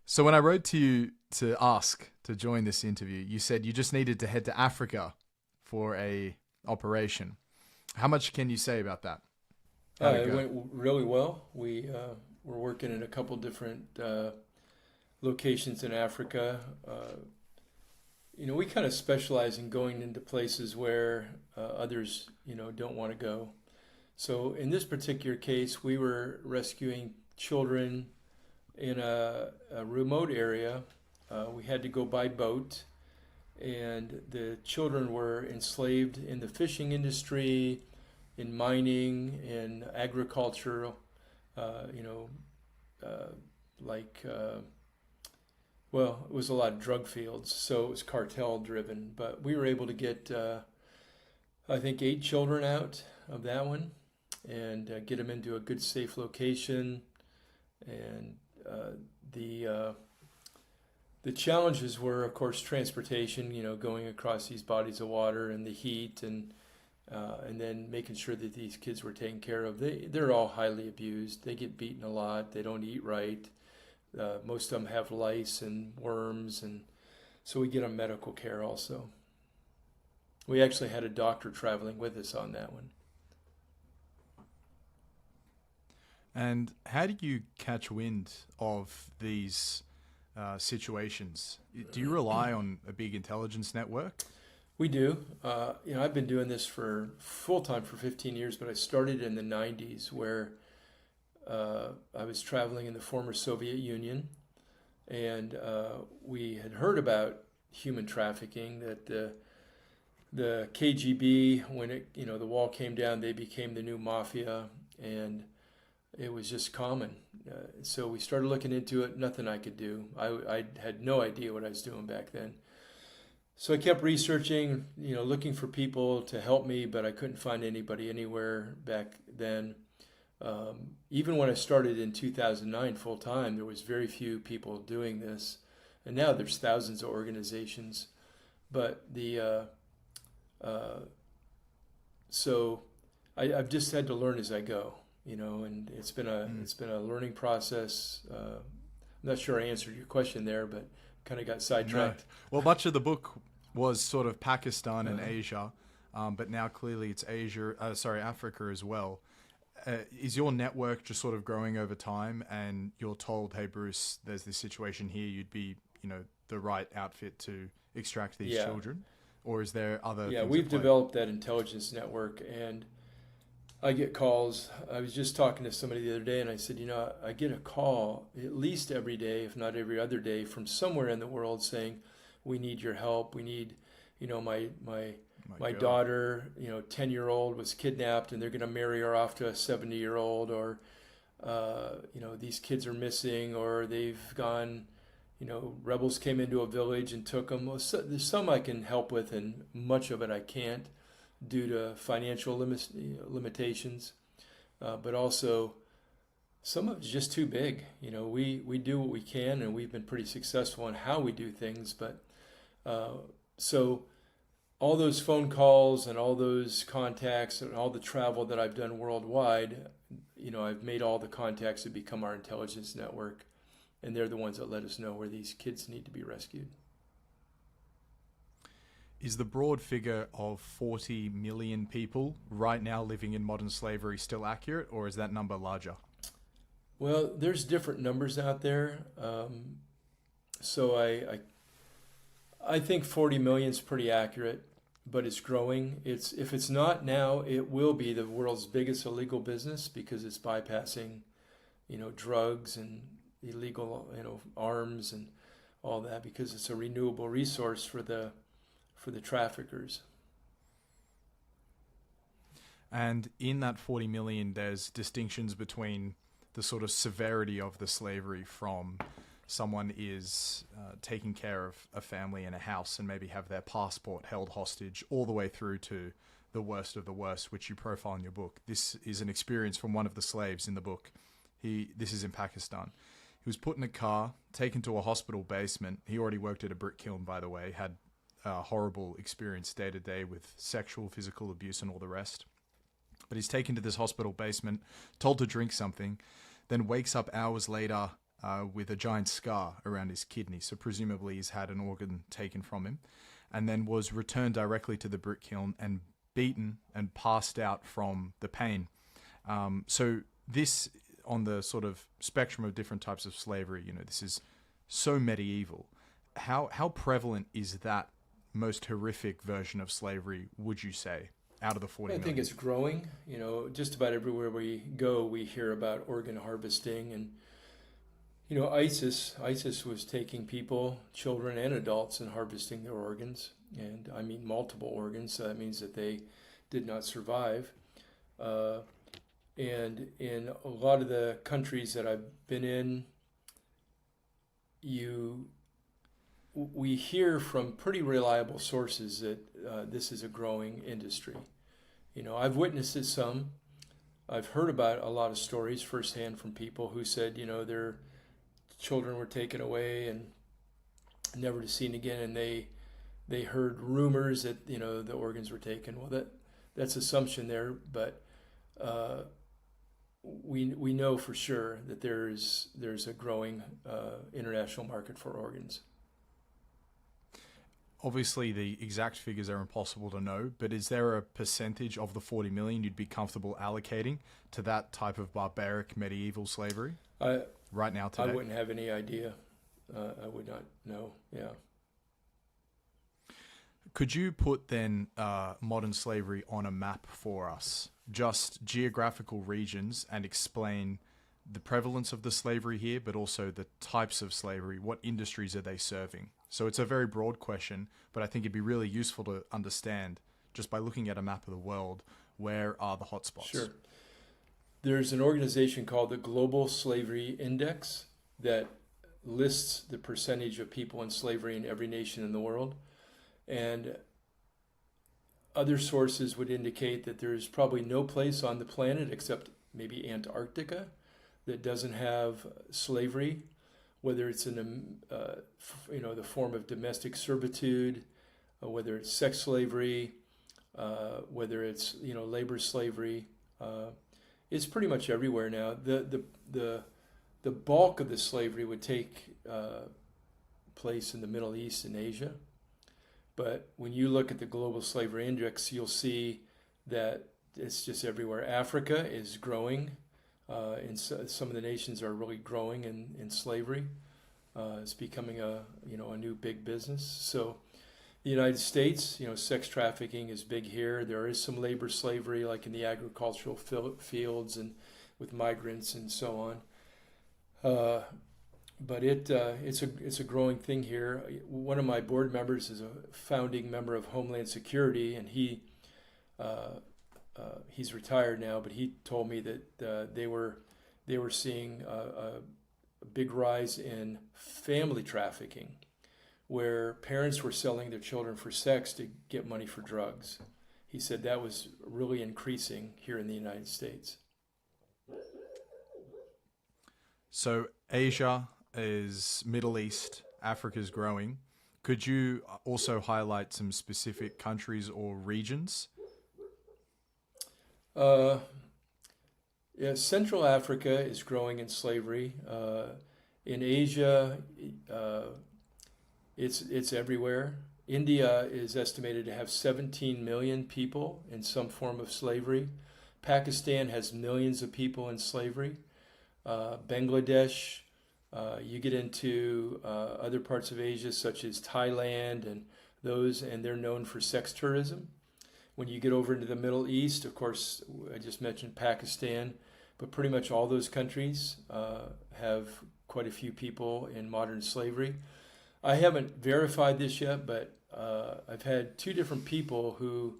So when I wrote to you to ask to join this interview, you said you just needed to head to Africa for a operation. How much can you say about that? How'd it It go? went really well. We were working in a couple different locations in Africa. We kind of specialize in going into places where others, don't want to go. So in this particular case, we were rescuing children in a remote area. We had to go by boat, and the children were enslaved in the fishing industry, in mining, in agriculture, uh, you know, uh, like, well, it was a lot of drug fields, so it was cartel driven. But we were able to get, I think, 8 children out of that one and get them into a good, safe location. And uh, the uh, the challenges were, of course, transportation. Going across these bodies of water and the heat, and then making sure that these kids were taken care of. They're all highly abused. They get beaten a lot. They don't eat right. Most of them have lice and worms, and so we get them medical care also. We actually had a doctor traveling with us on that one. And how do you catch wind of these situations? Do you rely on a big intelligence network? We do. I've been doing this for full time for 15 years, but I started in the 90s where I was traveling in the former Soviet Union, and we had heard about human trafficking. That the KGB, when the wall came down, they became the new mafia, and it was just common. So we started looking into it. Nothing I could do. I had no idea what I was doing back then. So I kept researching, looking for people to help me, but I couldn't find anybody anywhere back then. Even when I started in 2009 full time, there was very few people doing this, and now there's thousands of organizations. But uh, so I've just had to learn as I go, and it's been a learning process. I'm not sure I answered your question there, but kind of got No. sidetracked. Well, much of the book was sort of Pakistan and Uh, Asia, but now clearly it's Africa as well. Is your network just sort of growing over time, and you're told, "Hey, Bruce, there's this situation here. You'd be, the right outfit to extract these yeah, children," or is there other yeah, things at we've play? developed that intelligence network, and I get calls. I was just talking to somebody the other day, and I said, I get a call at least every day, if not every other day, from somewhere in the world saying, "We need your help. We need, my My my God. daughter, 10-year-old was kidnapped, and they're going to marry her off to a 70-year-old, or these kids are missing, or they've gone." Rebels came into a village and took them. Well, there's some I can help with, and much of it I can't due to financial limitations. But also, some of it's just too big. We do what we can, and we've been pretty successful in how we do things. But uh, so all those phone calls and all those contacts and all the travel that I've done worldwide, I've made all the contacts that become our intelligence network, and they're the ones that let us know where these kids need to be rescued. Is the broad figure of 40 million people right now living in modern slavery still accurate, or is that number larger? Well, there's different numbers out there. So I think 40 million is pretty accurate, but it's growing. If it's not now, it will be the world's biggest illegal business because it's bypassing, drugs and illegal, arms and all that because it's a renewable resource for the traffickers. And in that 40 million, there's distinctions between the sort of severity of the slavery from someone is taking care of a family in a house and maybe have their passport held hostage all the way through to the worst of the worst, which you profile in your book. This is an experience from one of the slaves in the book. This is in Pakistan. He was put in a car, taken to a hospital basement. He already worked at a brick kiln, by the way, had a horrible experience day to day with sexual, physical abuse and all the rest. But he's taken to this hospital basement, told to drink something, then wakes up hours later with a giant scar around his kidney. So presumably he's had an organ taken from him, and then was returned directly to the brick kiln and beaten and passed out from the pain. So this, on the sort of spectrum of different types of slavery, this is so medieval. How prevalent is that most horrific version of slavery, would you say, out of the 40 I million? think it's growing. Just about everywhere we go, we hear about organ harvesting. And, ISIS was taking people, children and adults, and harvesting their organs. And I mean multiple organs, so that means that they did not survive. And in a lot of the countries that I've been in, we hear from pretty reliable sources that this is a growing industry. I've witnessed it some. I've heard about a lot of stories firsthand from people who said, their children were taken away and never to seen again, and they heard rumors that the organs were taken. Well, that's assumption there, but we know for sure that there's a growing international market for organs. Obviously, the exact figures are impossible to know, but is there a percentage of the 40 million you'd be comfortable allocating to that type of barbaric medieval slavery right now today? I wouldn't have any idea. I would not know. Yeah. Could you put then modern slavery on a map for us, just geographical regions, and explain the prevalence of the slavery here, but also the types of slavery? What industries are they serving? So it's a very broad question, but I think it'd be really useful to understand, just by looking at a map of the world, where are the hotspots? Sure. There's an organization called the Global Slavery Index that lists the percentage of people in slavery in every nation in the world. And other sources would indicate that there's probably no place on the planet except maybe Antarctica that doesn't have slavery, whether it's in the form of domestic servitude, whether it's sex slavery, whether it's labor slavery. It's pretty much everywhere now. The bulk of the slavery would take place in the Middle East and Asia. But when you look at the Global Slavery Index, you'll see that it's just everywhere. Africa is growing. Some of the nations are really growing in slavery. It's becoming a new big business. So the United States, sex trafficking is big here. There is some labor slavery, like in the agricultural fields and with migrants and so on. But it's a growing thing here. One of my board members is a founding member of Homeland Security, and he's retired now. But he told me that they were seeing a big rise in family trafficking, where parents were selling their children for sex to get money for drugs. He said that was really increasing here in the United States. So Asia is Middle East, Africa's growing. Could you also highlight some specific countries or regions? Central Africa is growing in slavery. In Asia, it's everywhere. India is estimated to have 17 million people in some form of slavery. Pakistan has millions of people in slavery. Bangladesh, you get into other parts of Asia such as Thailand and they're known for sex tourism. When you get over into the Middle East, of course, I just mentioned Pakistan, but pretty much all those countries have quite a few people in modern slavery. I haven't verified this yet, but I've had two different people who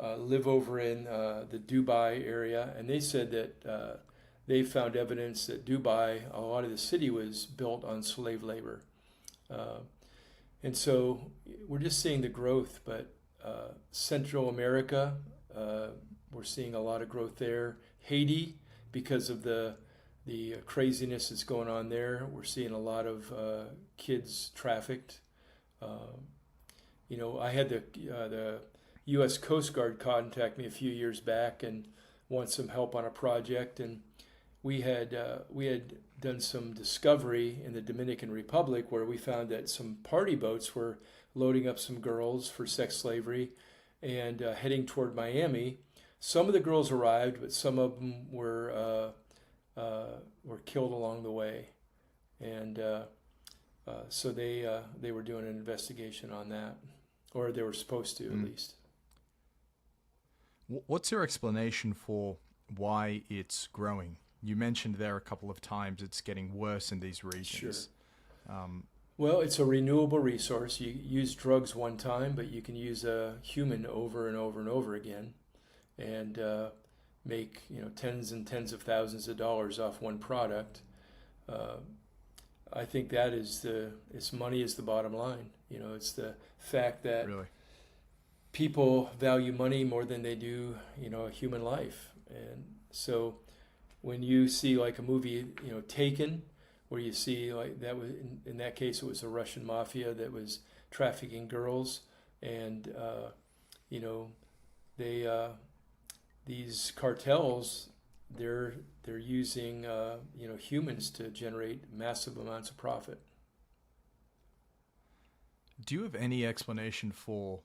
live over in the Dubai area, and they said that they found evidence that Dubai, a lot of the city was built on slave labor. And so we're just seeing the growth, but Central America, we're seeing a lot of growth there. Haiti, because of the craziness that's going on there, we're seeing a lot of kids trafficked. I had the U.S. Coast Guard contact me a few years back and want some help on a project, and we had done some discovery in the Dominican Republic where we found that some party boats were loading up some girls for sex slavery and heading toward Miami. Some of the girls arrived, but some of them were killed along the way, and so they were doing an investigation on that, or they were supposed to at least. What's your explanation for why it's growing? You mentioned there a couple of times it's getting worse in these regions. Sure. Well, it's a renewable resource. You use drugs one time, but you can use a human over and over and over again, and make tens and tens of thousands of dollars off one product. I think that is it's money is the bottom line. It's the fact that Really? People value money more than they do a human life. And so when you see like a movie Taken, where you see like that was in that case it was a Russian mafia that was trafficking girls, and they these cartels, they're using humans to generate massive amounts of profit. Do you have any explanation for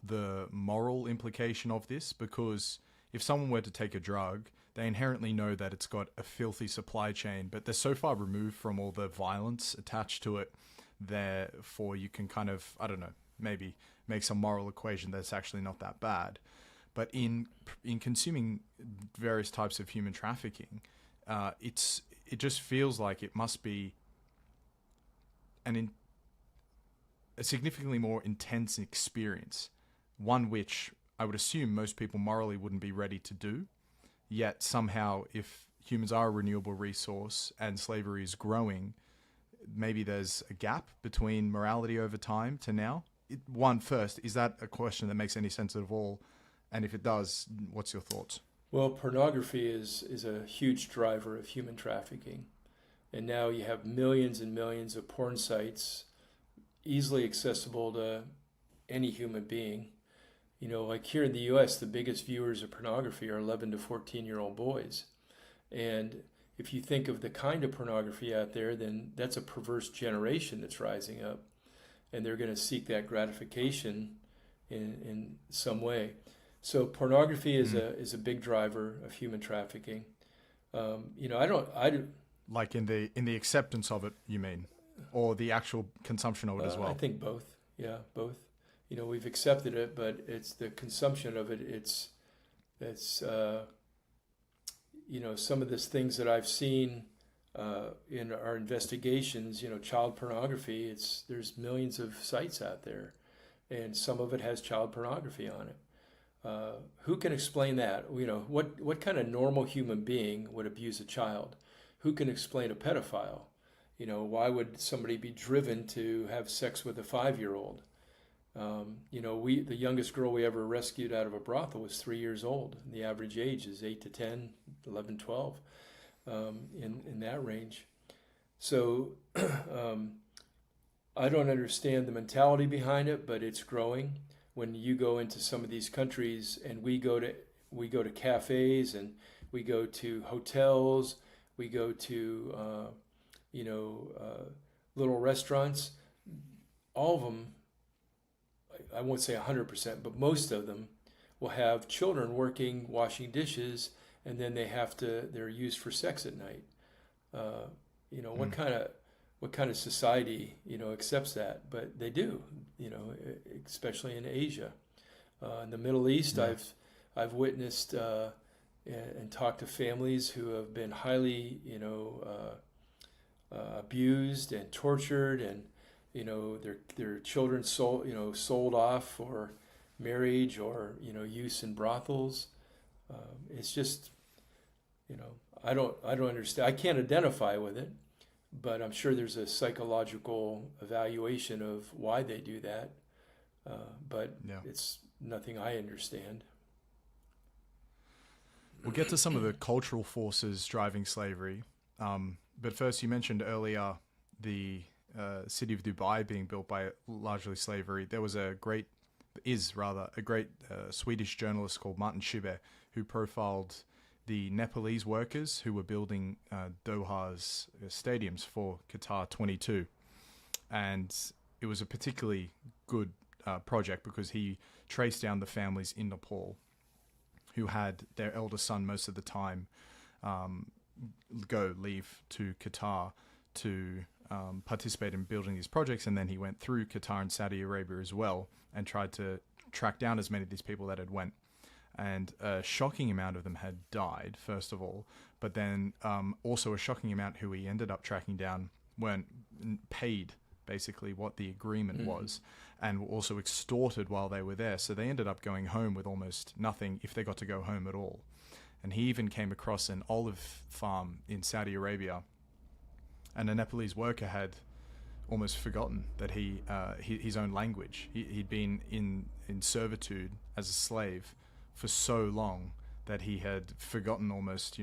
the moral implication of this? Because if someone were to take a drug, they inherently know that it's got a filthy supply chain, but they're so far removed from all the violence attached to it, therefore you can kind of, I don't know, maybe make some moral equation that's actually not that bad. But in consuming various types of human trafficking, it just feels like it must be a significantly more intense experience, one which I would assume most people morally wouldn't be ready to do. Yet somehow, if humans are a renewable resource and slavery is growing, maybe there's a gap between morality over time to now. First, is that a question that makes any sense at all? And if it does, what's your thoughts? Well, pornography is a huge driver of human trafficking. And now you have millions and millions of porn sites easily accessible to any human being. Like here in the U.S., the biggest viewers of pornography are 11 to 14-year-old boys. And if you think of the kind of pornography out there, then that's a perverse generation that's rising up. And they're going to seek that gratification in some way. So pornography is a big driver of human trafficking. Like in the acceptance of it, you mean, or the actual consumption of it as well? I think both. Yeah, both. We've accepted it, but it's the consumption of it. It's some of these things that I've seen in our investigations. Child pornography. There's millions of sites out there, and some of it has child pornography on it. Who can explain that? What kind of normal human being would abuse a child? Who can explain a pedophile? Why would somebody be driven to have sex with a 5-year-old? The youngest girl we ever rescued out of a brothel was 3 years old. The average age is 8 to 10, 11, 12, in that range. So I don't understand the mentality behind it, but it's growing. When you go into some of these countries, and we go to cafes, and we go to hotels, we go to little restaurants, all of them, I won't say 100%, but most of them will have children working, washing dishes, and then they're used for sex at night. What kind of society, accepts that? But they do, especially in Asia. In the Middle East, yeah. I've witnessed and talked to families who have been highly, abused and tortured, and their children sold off for marriage or use in brothels. It's just I don't understand. I can't identify with it, but I'm sure there's a psychological evaluation of why they do that. But yeah. It's nothing I understand. We'll get to some of the cultural forces driving slavery. But first, you mentioned earlier the city of Dubai being built by largely slavery. There was a great Swedish journalist called Martin Schibbye who profiled the Nepalese workers who were building Doha's stadiums for Qatar 22. And it was a particularly good project because he traced down the families in Nepal who had their elder son most of the time leave to Qatar to participate in building these projects. And then he went through Qatar and Saudi Arabia as well and tried to track down as many of these people that had went. And a shocking amount of them had died, first of all, but then also a shocking amount who he ended up tracking down weren't paid basically what the agreement was, and were also extorted while they were there. So they ended up going home with almost nothing, if they got to go home at all. And he even came across an olive farm in Saudi Arabia, and a Nepalese worker had almost forgotten that his own language. He'd been in servitude as a slave for so long that he had forgotten almost,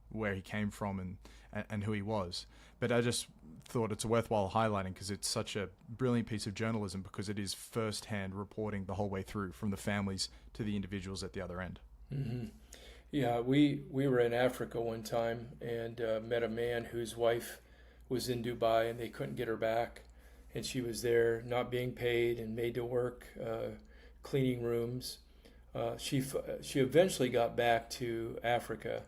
where he came from and who he was. But I just thought it's worthwhile highlighting because it's such a brilliant piece of journalism, because it is first-hand reporting the whole way through, from the families to the individuals at the other end. Mm-hmm. Yeah, we were in Africa one time and met a man whose wife was in Dubai and they couldn't get her back. And she was there not being paid and made to work cleaning rooms. She eventually got back to Africa,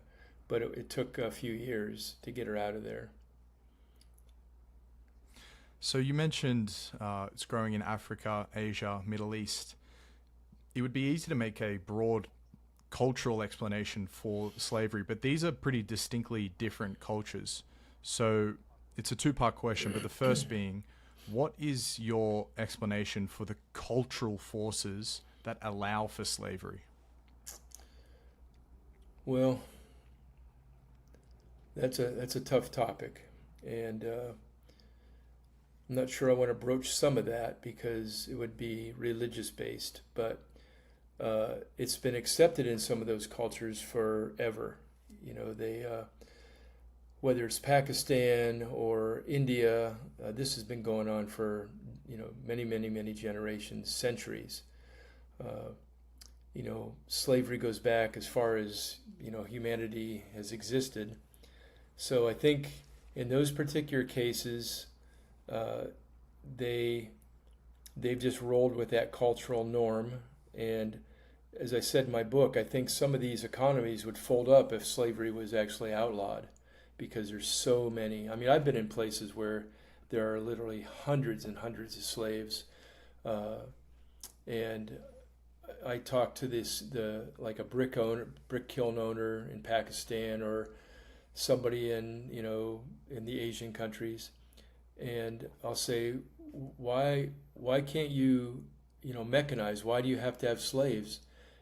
but it took a few years to get her out of there. So you mentioned it's growing in Africa, Asia, Middle East. It would be easy to make a broad cultural explanation for slavery, but these are pretty distinctly different cultures. So it's a two-part question, but the first being, what is your explanation for the cultural forces that allow for slavery? Well, that's a tough topic, and I'm not sure I want to broach some of that because it would be religious based, but it's been accepted in some of those cultures forever. They whether it's Pakistan or India, this has been going on for many generations, centuries. Slavery goes back as far as humanity has existed. So I think in those particular cases, they've just rolled with that cultural norm. And as I said in my book, I think some of these economies would fold up if slavery was actually outlawed, because there's so many. I mean, I've been in places where there are literally hundreds and hundreds of slaves, and I talked to like a brick kiln owner in Pakistan, or somebody in the Asian countries, and I'll say, why can't you mechanize? Why do you have to have slaves?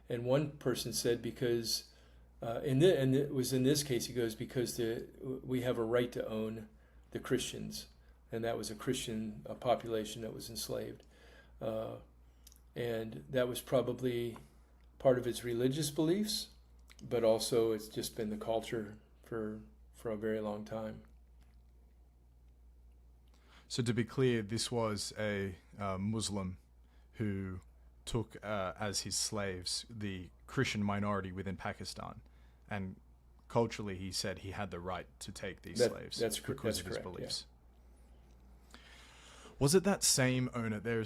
And one person said, because and it was in this case, he goes, because we have a right to own the Christians, and that was a Christian population that was enslaved. And that was probably part of its religious beliefs, but also it's just been the culture for a very long time. So to be clear, this was a Muslim who took as his slaves the Christian minority within Pakistan, and culturally he said he had the right to take these slaves because of his beliefs. Yeah. Was it that same owner? There are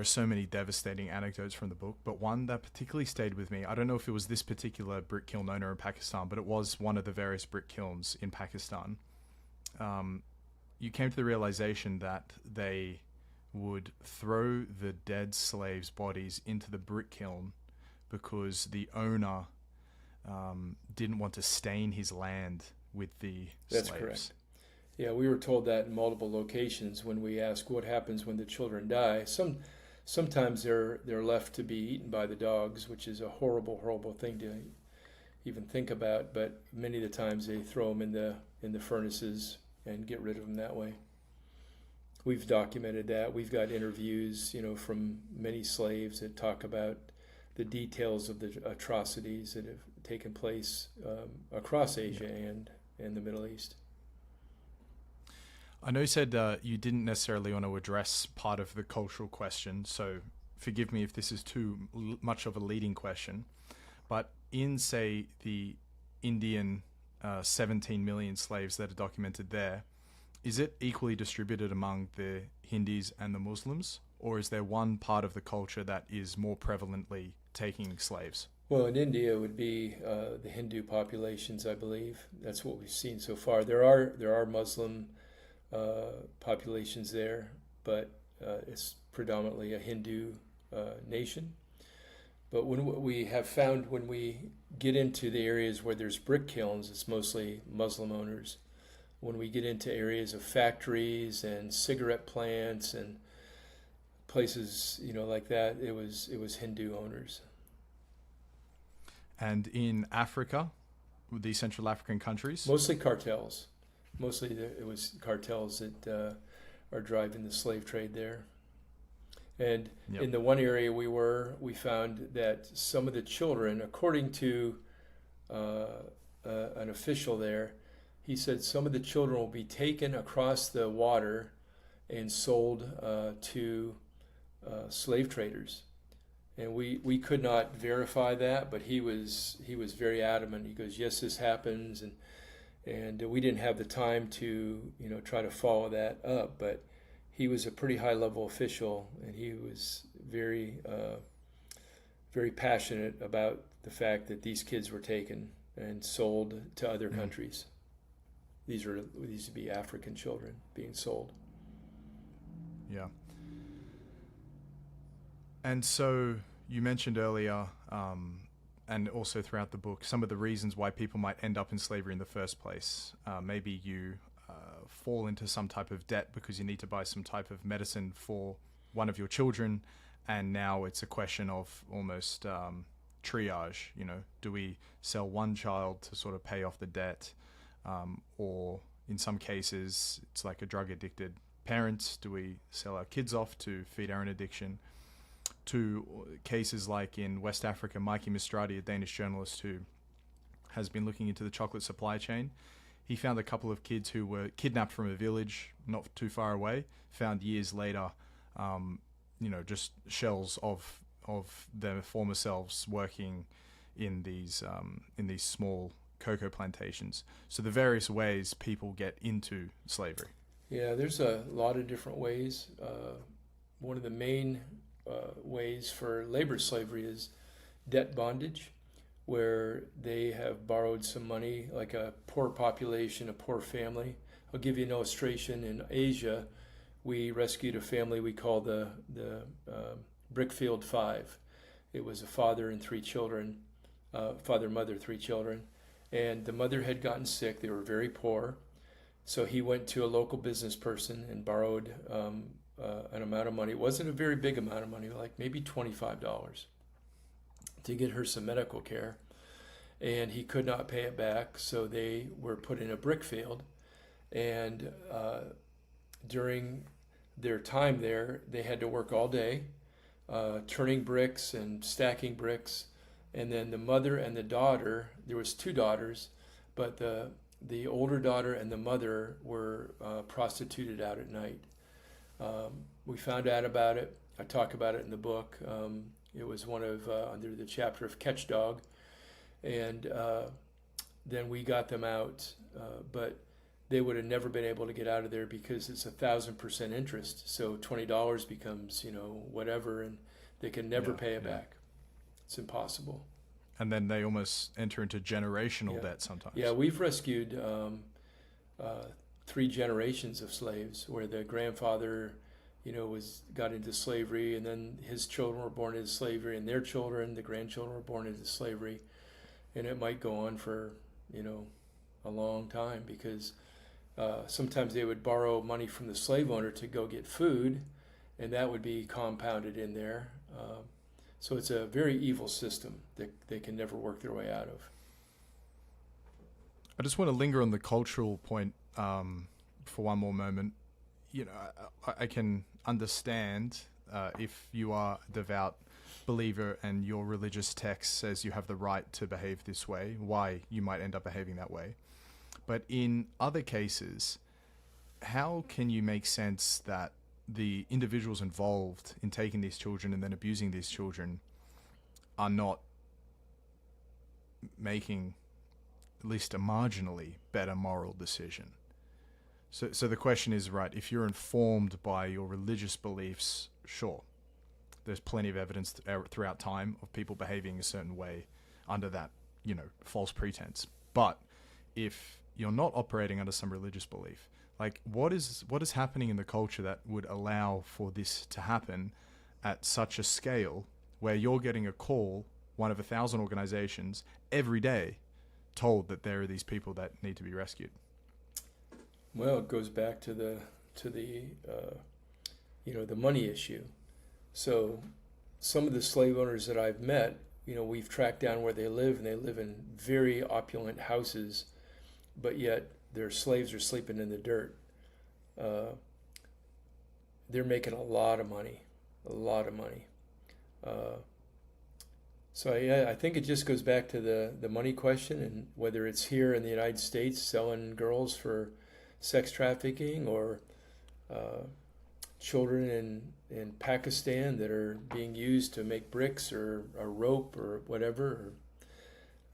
so many devastating anecdotes from the book, but one that particularly stayed with me, I don't know if it was this particular brick kiln owner in Pakistan, but it was one of the various brick kilns in Pakistan. You came to the realization that they would throw the dead slaves' bodies into the brick kiln because the owner didn't want to stain his land with the slaves. That's correct. Yeah, we were told that in multiple locations when we ask what happens when the children die. Sometimes they're left to be eaten by the dogs, which is a horrible thing to even think about. But many of the times they throw them in the furnaces and get rid of them that way. We've documented that. We've got interviews, from many slaves that talk about the details of the atrocities that have taken place across Asia and the Middle East. I know you said you didn't necessarily want to address part of the cultural question, so forgive me if this is too much of a leading question. But in, say, the Indian 17 million slaves that are documented there, is it equally distributed among the Hindus and the Muslims, or is there one part of the culture that is more prevalently taking slaves? Well, in India, it would be the Hindu populations, I believe. That's what we've seen so far. There are Muslim populations there, but it's predominantly a Hindu nation. But what we have found when we get into the areas where there's brick kilns, it's mostly Muslim owners. When we get into areas of factories and cigarette plants and places, like that, it was Hindu owners. And in Africa, the Central African countries? Mostly cartels. It was cartels that are driving the slave trade there. And Yep. in the one area we found that some of the children, according to an official there, he said some of the children will be taken across the water and sold to slave traders. And we could not verify that, but he was very adamant. He goes, yes, this happens, and we didn't have the time to try to follow that up, but he was a pretty high level official, and he was very very passionate about the fact that these kids were taken and sold to other countries. These would be African children being sold. Yeah. And so you mentioned earlier, and also throughout the book, some of the reasons why people might end up in slavery in the first place. Maybe you fall into some type of debt because you need to buy some type of medicine for one of your children, and now it's a question of almost triage. Do we sell one child to sort of pay off the debt, or in some cases it's like a drug-addicted parent. Do we sell our kids off to feed our own addiction? To cases like in West Africa, Mikey Mistrati, a Danish journalist who has been looking into the chocolate supply chain, he found a couple of kids who were kidnapped from a village not too far away, found years later, just shells of their former selves working in these small cocoa plantations. So the various ways people get into slavery. Yeah, there's a lot of different ways. One of the main ways for labor slavery is debt bondage, where they have borrowed some money, like a poor population, a poor family. I'll give you an illustration. In Asia, we rescued a family we call the Brickfield Five. It was a father and three children, father, mother, three children, and the mother had gotten sick. They were very poor, so he went to a local business person and borrowed an amount of money. It wasn't a very big amount of money, like maybe $25, to get her some medical care. And he could not pay it back, so they were put in a brick field. And during their time there, they had to work all day, turning bricks and stacking bricks. And then the mother and the daughter, there was two daughters, but the older daughter and the mother were prostituted out at night. We found out about it. I talk about it in the book. It was one of under the chapter of Catch Dog, and then we got them out. But they would have never been able to get out of there because it's 1,000% interest. So $20 becomes whatever, and they can never pay it back. It's impossible. And then they almost enter into generational debt sometimes. Yeah, we've rescued 3 generations of slaves where the grandfather, got into slavery, and then his children were born into slavery, and their children, the grandchildren, were born into slavery, and it might go on for a long time because sometimes they would borrow money from the slave owner to go get food, and that would be compounded in there. So it's a very evil system that they can never work their way out of. I just want to linger on the cultural point for one more moment. I can understand if you are a devout believer and your religious text says you have the right to behave this way, why you might end up behaving that way. But in other cases, how can you make sense that the individuals involved in taking these children and then abusing these children are not making at least a marginally better moral decision. So the question is, right, if you're informed by your religious beliefs, sure, there's plenty of evidence throughout time of people behaving a certain way under that, false pretense. But if you're not operating under some religious belief, like what is happening in the culture that would allow for this to happen at such a scale where you're getting a call, one of 1,000 organizations, every day told that there are these people that need to be rescued? Well, it goes back to the money issue. So some of the slave owners that I've met, we've tracked down where they live, and they live in very opulent houses, but yet their slaves are sleeping in the dirt. They're making a lot of money. So yeah, I think it just goes back to the money question, and whether it's here in the United States selling girls for sex trafficking, or children in Pakistan that are being used to make bricks or rope or whatever,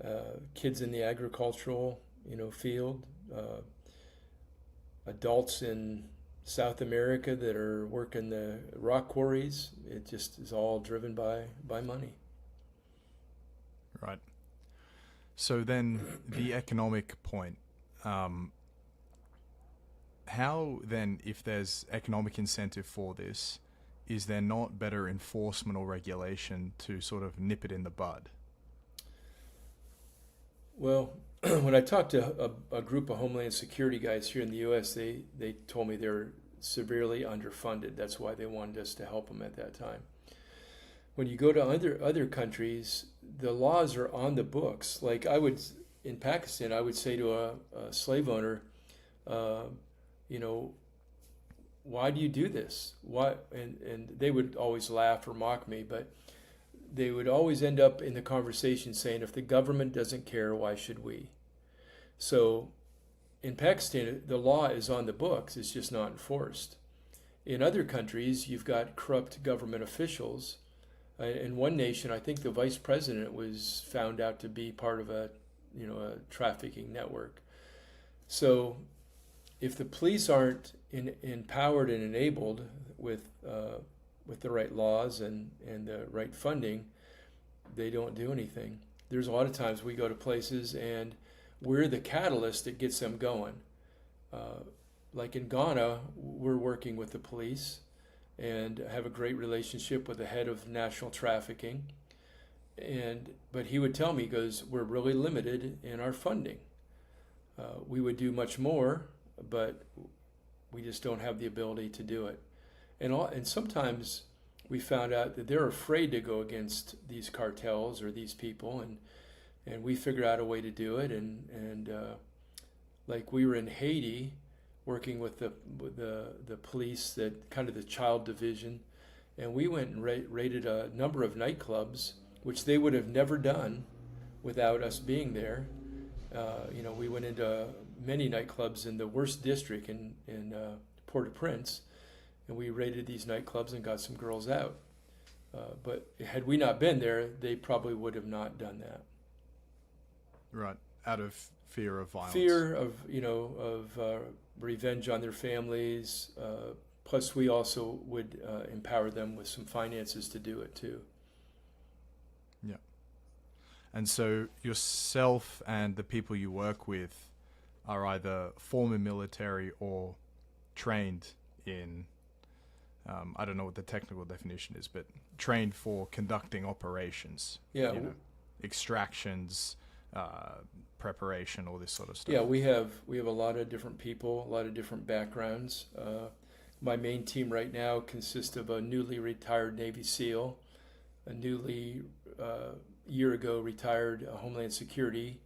or kids in the agricultural field, adults in South America that are working the rock quarries. It just is all driven by money. Right. So then the economic point. How then, if there's economic incentive for this, is there not better enforcement or regulation to sort of nip it in the bud? Well, when I talked to a group of Homeland Security guys here in the U.S., they told me they're severely underfunded. That's why they wanted us to help them at that time. When you go to other countries, the laws are on the books. Like in Pakistan, I would say to a slave owner, why do you do this? Why? And they would always laugh or mock me, but they would always end up in the conversation saying, if the government doesn't care, why should we? So in Pakistan, the law is on the books, it's just not enforced. In other countries, you've got corrupt government officials. In one nation, I think the vice president was found out to be part of a trafficking network. So if the police aren't empowered and enabled with the right laws and the right funding, they don't do anything. There's a lot of times we go to places and we're the catalyst that gets them going. Like in Ghana, we're working with the police and have a great relationship with the head of national trafficking. But he would tell me, he goes, we're really limited in our funding. We would do much more, but we just don't have the ability to do it. And sometimes we found out that they're afraid to go against these cartels or these people, and we figured out a way to do it. And like we were in Haiti working with the police, that kind of the child division, and we went and raided a number of nightclubs, which they would have never done without us being there. We went into many nightclubs in the worst district in Port-au-Prince, and we raided these nightclubs and got some girls out. But had we not been there, they probably would have not done that. Right, out of fear of violence. Fear of revenge on their families. Plus, we also would empower them with some finances to do it too. Yeah. And so yourself and the people you work with are either former military or trained in, I don't know what the technical definition is, but trained for conducting operations. Yeah. Extractions, preparation, all this sort of stuff. Yeah, we have a lot of different people, a lot of different backgrounds. My main team right now consists of a newly retired Navy SEAL, a newly year ago retired Homeland Security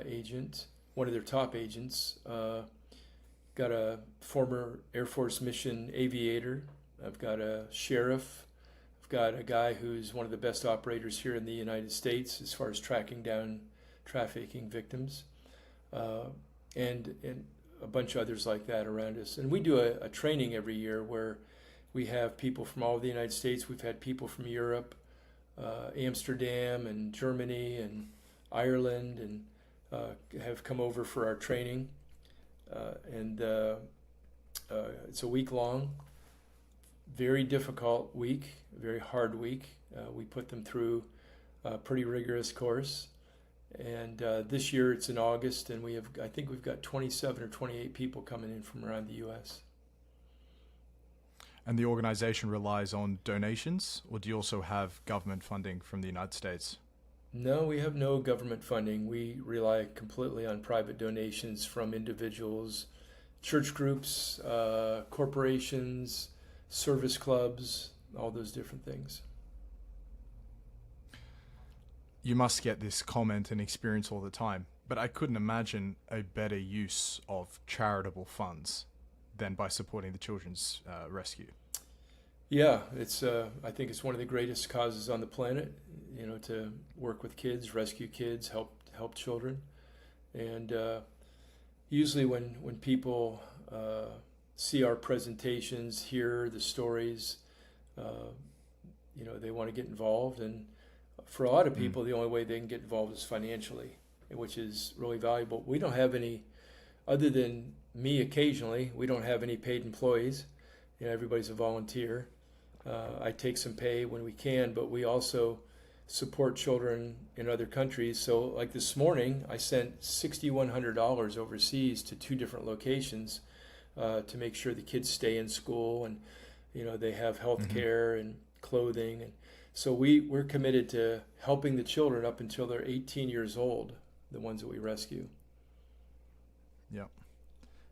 agent, one of their top agents. Got a former Air Force mission aviator. I've got a sheriff. I've got a guy who's one of the best operators here in the United States as far as tracking down trafficking victims, and a bunch of others like that around us. And we do a training every year where we have people from all over the United States. We've had people from Europe, Amsterdam and Germany and Ireland, and have come over for our training, and it's a week long, very difficult week, very hard week. We put them through a pretty rigorous course. And this year it's in August, and I think we've got 27 or 28 people coming in from around the U.S. And the organization relies on donations, or do you also have government funding from the United States? No, we have no government funding. We rely completely on private donations from individuals, church groups, corporations, service clubs, all those different things. You must get this comment and experience all the time, but I couldn't imagine a better use of charitable funds than by supporting the children's rescue. Yeah, I think it's one of the greatest causes on the planet, to work with kids, rescue kids, help children. And usually when people see our presentations, hear the stories, they want to get involved. And for a lot of people, the only way they can get involved is financially, which is really valuable. We don't have any, other than me occasionally, we don't have any paid employees. Everybody's a volunteer. I take some pay when we can, but we also support children in other countries. So like this morning, I sent $6,100 overseas to 2 different locations to make sure the kids stay in school and, they have health care and clothing. And so we're committed to helping the children up until they're 18 years old, the ones that we rescue. Yeah.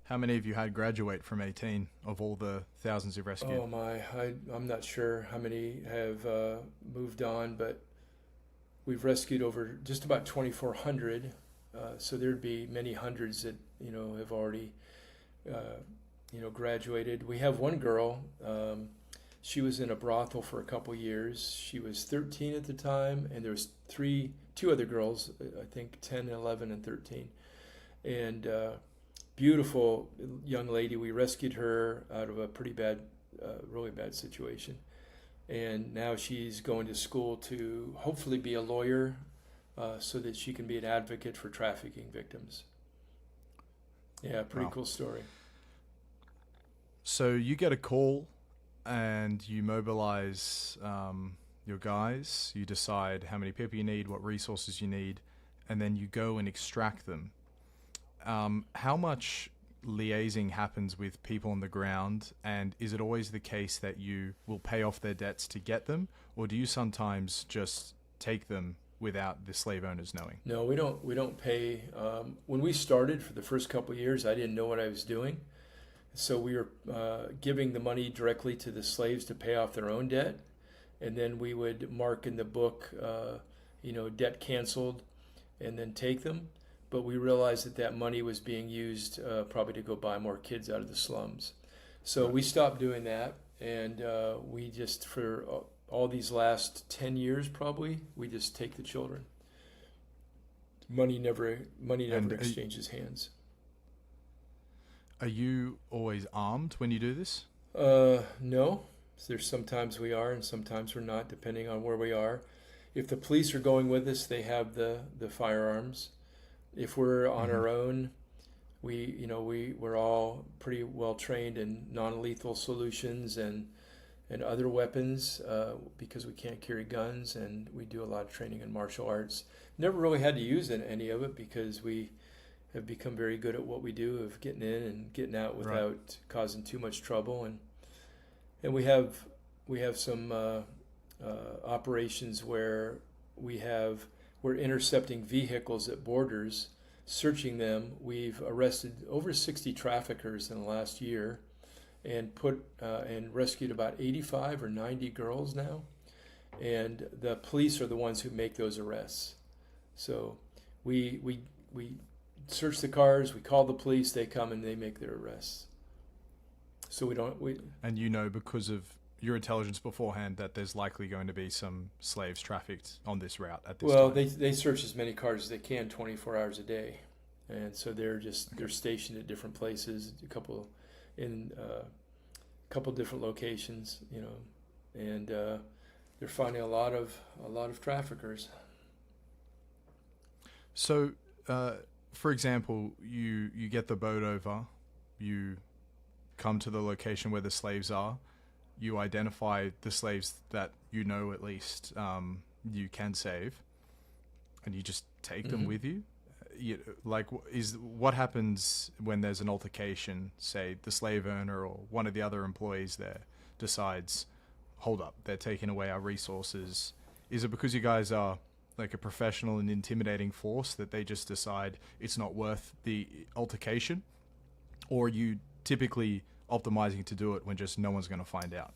How many of you had graduate from 18 of all the thousands you've rescued? Oh my, I'm not sure how many have moved on, but we've rescued over just about 2,400. So there'd be many hundreds that, have already, graduated. We have one girl, she was in a brothel for a couple years. She was 13 at the time, and there was two other girls, I think 10, 11, and 13. And beautiful young lady. We rescued her out of a pretty bad, really bad situation. And now she's going to school to hopefully be a lawyer so that she can be an advocate for trafficking victims. Yeah, pretty cool story. So you get a call and you mobilize your guys. You decide how many people you need, what resources you need, and then you go and extract them. How much liaising happens with people on the ground, and is it always the case that you will pay off their debts to get them, or do you sometimes just take them without the slave owners knowing? No, we don't pay. When we started for the first couple of years, I didn't know what I was doing, so we were giving the money directly to the slaves to pay off their own debt, and then we would mark in the book, debt canceled, and then take them. But we realized that money was being used probably to go buy more kids out of the slums. So we stopped doing that, and we just, for all these last 10 years probably, we just take the children. Money never exchanges hands. Are you always armed when you do this? No. There's sometimes we are and sometimes we're not, depending on where we are. If the police are going with us, they have the firearms. If we're on our own, we're all pretty well trained in non-lethal solutions and other weapons because we can't carry guns, and we do a lot of training in martial arts. Never really had to use any of it because we have become very good at what we do of getting in and getting out without causing too much trouble. And we have some operations where we're intercepting vehicles at borders, searching them. We've arrested over 60 traffickers in the last year and rescued about 85 or 90 girls now. And the police are the ones who make those arrests. So we search the cars, we call the police, they come and they make their arrests. So And because of your intelligence beforehand that there's likely going to be some slaves trafficked on this route at this time? Well, they search as many cars as they can 24 hours a day. And so they're stationed at different places, a couple different locations, and they're finding a lot of traffickers. So for example, you get the boat over, you come to the location where the slaves are, you identify the slaves that you know at least you can save, and you just take them with you. Is what happens when there's an altercation? Say the slave owner or one of the other employees there decides, hold up, they're taking away our resources. Is it because you guys are like a professional and intimidating force that they just decide it's not worth the altercation, or are you typically optimizing to do it when just no one's going to find out?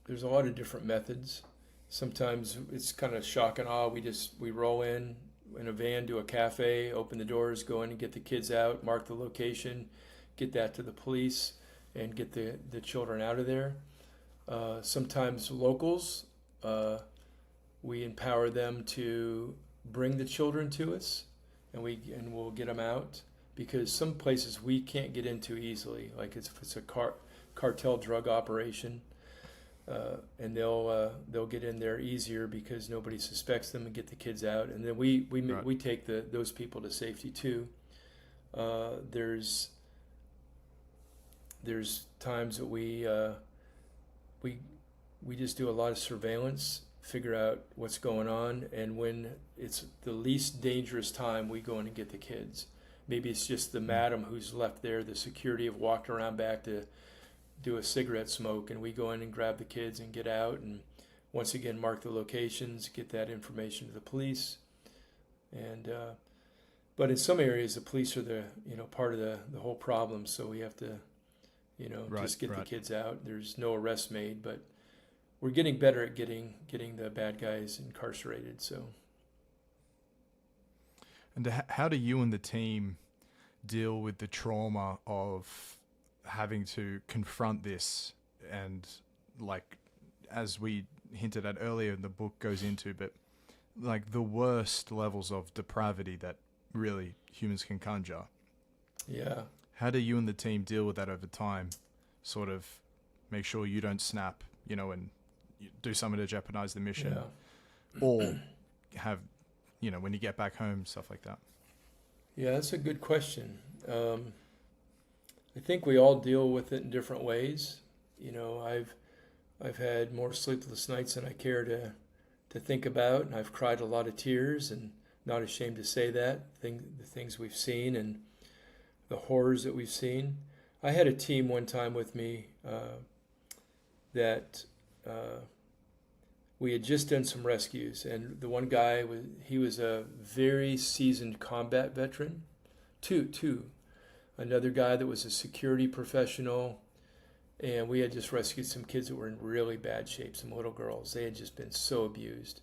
There's a lot of different methods. Sometimes it's kind of shock and awe. We roll in a van to a cafe, open the doors, go in and get the kids out, mark the location, get that to the police, and get the children out of there. Sometimes locals, we empower them to bring the children to us, and we'll get them out, because some places we can't get into easily, like if it's a cartel drug operation. And they'll get in there easier because nobody suspects them, and get the kids out, and then we take those people to safety too. There's times that we just do a lot of surveillance, figure out what's going on, and when it's the least dangerous time, we go in and get the kids. Maybe it's just the madam who's left there, the security have walked around back to do a cigarette smoke, and we go in and grab the kids and get out, and once again mark the locations, get that information to the police. And but in some areas the police are the part of the whole problem, so we have to just get the kids out. There's no arrest made, but we're getting better at getting the bad guys incarcerated. So, and how do you and the team deal with the trauma of having to confront this, and like as we hinted at earlier, the book goes into, but like the worst levels of depravity that really humans can conjure? Yeah. How do you and the team deal with that over time? Sort of make sure you don't snap, and you do something to jeopardize the mission, or have, when you get back home, stuff like that. Yeah, that's a good question. I think we all deal with it in different ways. I've had more sleepless nights than I care to think about, and I've cried a lot of tears, and not ashamed to say that. The things we've seen and the horrors that we've seen. I had a team one time with me that we had just done some rescues, and the one guy was a very seasoned combat veteran. Two. Another guy that was a security professional, and we had just rescued some kids that were in really bad shape, some little girls. They had just been so abused.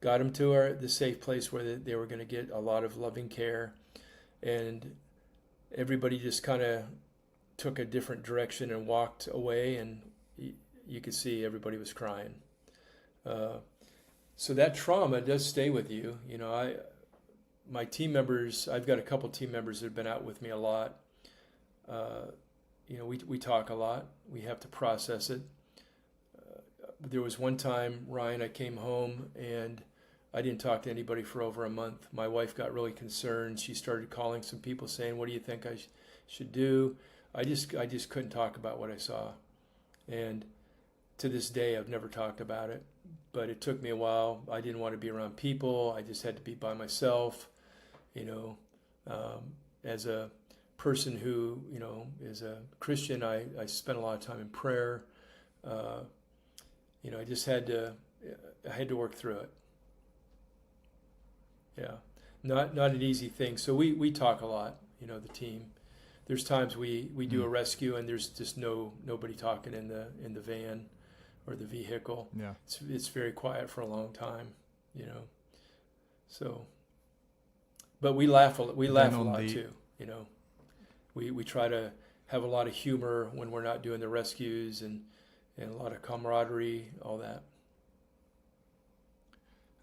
Got them to the safe place where they were going to get a lot of loving care, and everybody just kind of took a different direction and walked away, and you could see everybody was crying. So that trauma does stay with you. My team members, I've got a couple team members that have been out with me a lot. We talk a lot. We have to process it. There was one time, Ryan, I came home and I didn't talk to anybody for over a month. My wife got really concerned. She started calling some people saying, "What do you think I should do?" I just couldn't talk about what I saw. And to this day, I've never talked about it. But it took me a while. I didn't want to be around people. I just had to be by myself. As a person who, is a Christian, I spent a lot of time in prayer. I just had to work through it. Yeah, not an easy thing. So we talk a lot, the team. There's times we do a rescue and there's just nobody talking in the van or the vehicle. Yeah, it's very quiet for a long time, So, but we laugh a lot too, We try to have a lot of humor when we're not doing the rescues, and a lot of camaraderie, all that.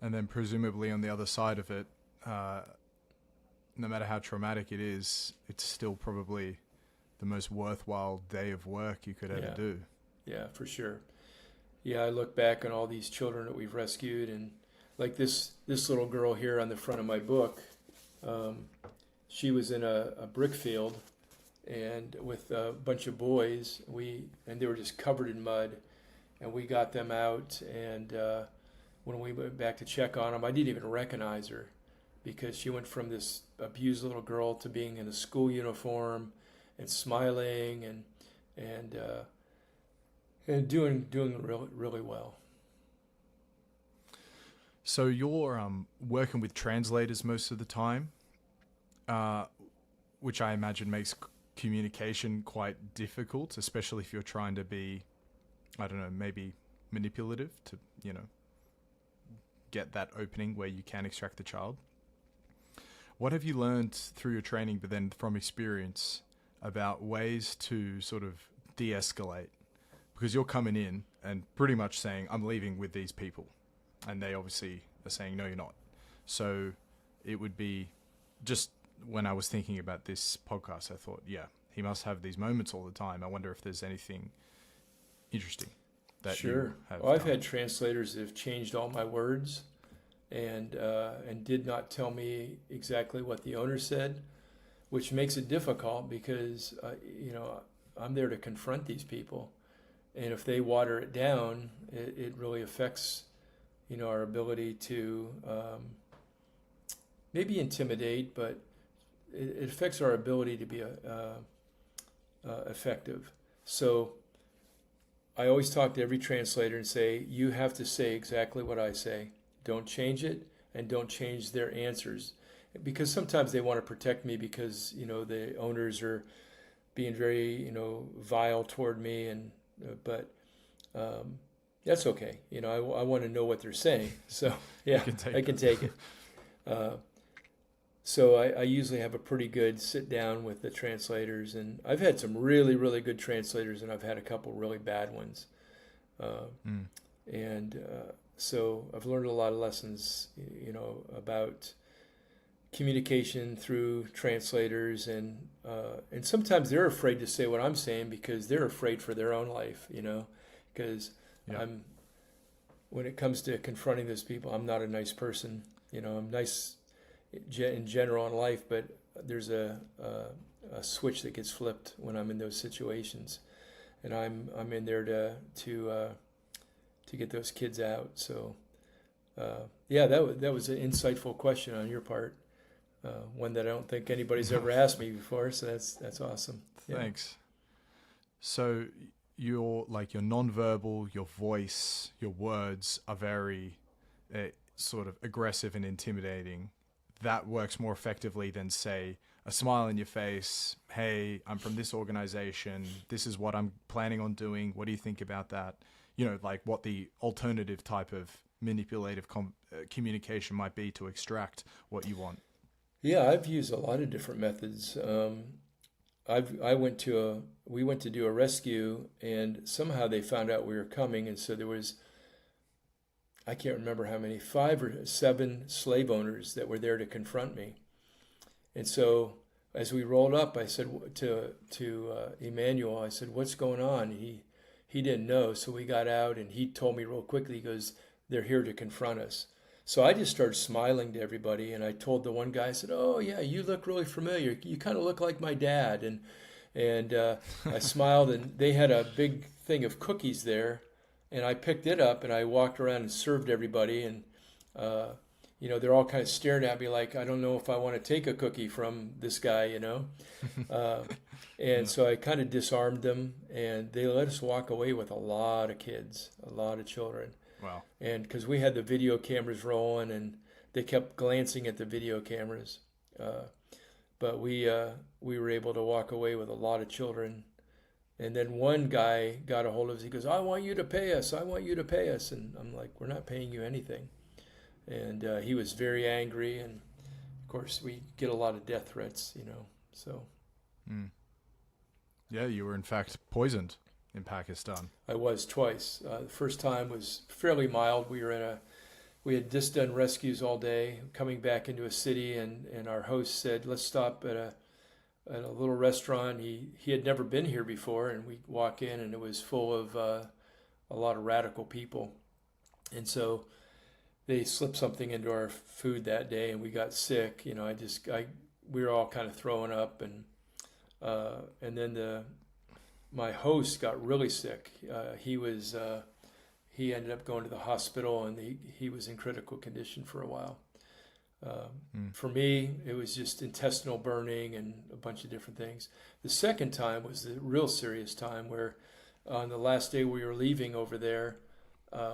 And then presumably on the other side of it, no matter how traumatic it is, it's still probably the most worthwhile day of work you could ever do. Yeah, for sure. Yeah, I look back on all these children that we've rescued, and like this little girl here on the front of my book, She was in a brick field, and with a bunch of boys, and they were just covered in mud, and we got them out. And when we went back to check on them, I didn't even recognize her because she went from this abused little girl to being in a school uniform and smiling and doing really really well. So you're working with translators most of the time, which I imagine makes communication quite difficult, especially if you're trying to be, I don't know, maybe manipulative to, get that opening where you can extract the child. What have you learned through your training, but then from experience, about ways to sort of de-escalate? Because you're coming in and pretty much saying, I'm leaving with these people. And they obviously are saying, no, you're not. So it would be just when I was thinking about this podcast, I thought, yeah, he must have these moments all the time. I wonder if there's anything interesting that you have Well, I've done. had translators that have changed all my words and did not tell me exactly what the owner said, which makes it difficult because, I'm there to confront these people. And if they water it down, it really affects our ability to maybe intimidate, but it affects our ability to be effective. So I always talk to every translator and say, you have to say exactly what I say. Don't change it, and don't change their answers. Because sometimes they want to protect me because, the owners are being very, vile toward me, but that's okay. I want to know what they're saying. So, yeah, I can take it. So I usually have a pretty good sit down with the translators, and I've had some really, really good translators, and I've had a couple really bad ones. And so I've learned a lot of lessons, about communication through translators, and sometimes they're afraid to say what I'm saying because they're afraid for their own life, because when it comes to confronting those people, I'm not a nice person. I'm nice in general in life, but there's a switch that gets flipped when I'm in those situations, and I'm in there to get those kids out. So that was an insightful question on your part, one that I don't think anybody's ever asked me before. So that's awesome. Yeah. Thanks. So your nonverbal, your voice, your words are very sort of aggressive and intimidating. That works more effectively than, say, a smile in your face. Hey, I'm from this organization. This is what I'm planning on doing. What do you think about that? What the alternative type of manipulative communication might be to extract what you want. Yeah, I've used a lot of different methods. We went to do a rescue, and somehow they found out we were coming, and so there was, I can't remember how many, 5 or 7 slave owners that were there to confront me. And so as we rolled up, I said to Emmanuel, I said, "What's going on?" He didn't know, so we got out, and he told me real quickly. He goes, "They're here to confront us." So I just started smiling to everybody, and I told the one guy, I said, "Oh yeah, you look really familiar. You kind of look like my dad." And I smiled, and they had a big thing of cookies there, and I picked it up, and I walked around and served everybody, and they're all kind of staring at me like, I don't know if I want to take a cookie from this guy, and so I kind of disarmed them, and they let us walk away with a lot of kids, a lot of children. Wow. And because we had the video cameras rolling, and they kept glancing at the video cameras, but we were able to walk away with a lot of children. And then one guy got a hold of us. He goes, "I want you to pay us. I want you to pay us." And I'm like, "We're not paying you anything." And he was very angry. And of course, we get a lot of death threats, so. Yeah, you were in fact poisoned in Pakistan. I was twice. The first time was fairly mild. We had just done rescues all day, coming back into a city, and our host said, "Let's stop at a little restaurant." He had never been here before, and we walk in, and it was full of a lot of radical people. And so they slipped something into our food that day, and we got sick. We were all kind of throwing up, and then my host got really sick. He ended up going to the hospital, and he was in critical condition for a while. For me, it was just intestinal burning and a bunch of different things. The second time was the real serious time where on the last day we were leaving over there,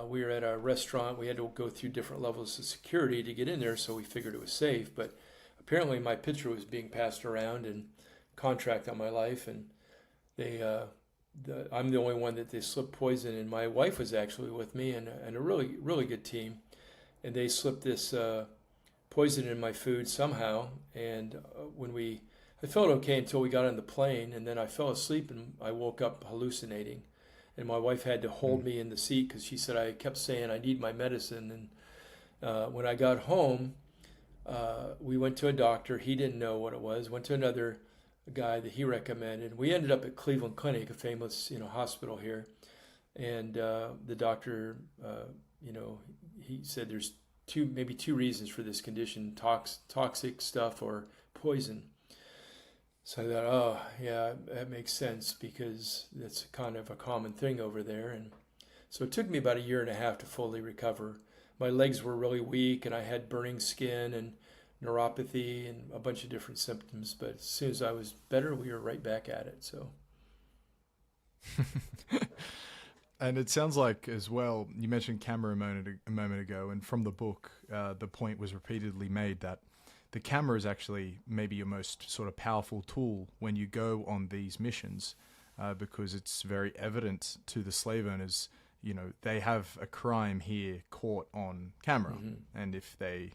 we were at a restaurant. We had to go through different levels of security to get in there, so we figured it was safe. But apparently my picture was being passed around and contract on my life, and I'm the only one that they slipped poison, and my wife was actually with me, and a really, really good team. And they slipped this poison in my food somehow, and I felt okay until we got on the plane, and then I fell asleep and I woke up hallucinating, and my wife had to hold me in the seat because she said I kept saying I need my medicine. And when I got home, we went to a doctor. He didn't know what it was. Went to another guy that he recommended. We ended up at Cleveland Clinic, a famous hospital here, and the doctor he said there's maybe two reasons for this condition: toxic stuff or poison. So I thought, oh yeah, that makes sense because that's kind of a common thing over there. And so it took me about a year and a half to fully recover. My legs were really weak, and I had burning skin and neuropathy and a bunch of different symptoms. But as soon as I was better, we were right back at it. So. And it sounds like as well, you mentioned camera a moment ago, and from the book, the point was repeatedly made that the camera is actually maybe your most sort of powerful tool when you go on these missions, because it's very evident to the slave owners, they have a crime here caught on camera. And if they,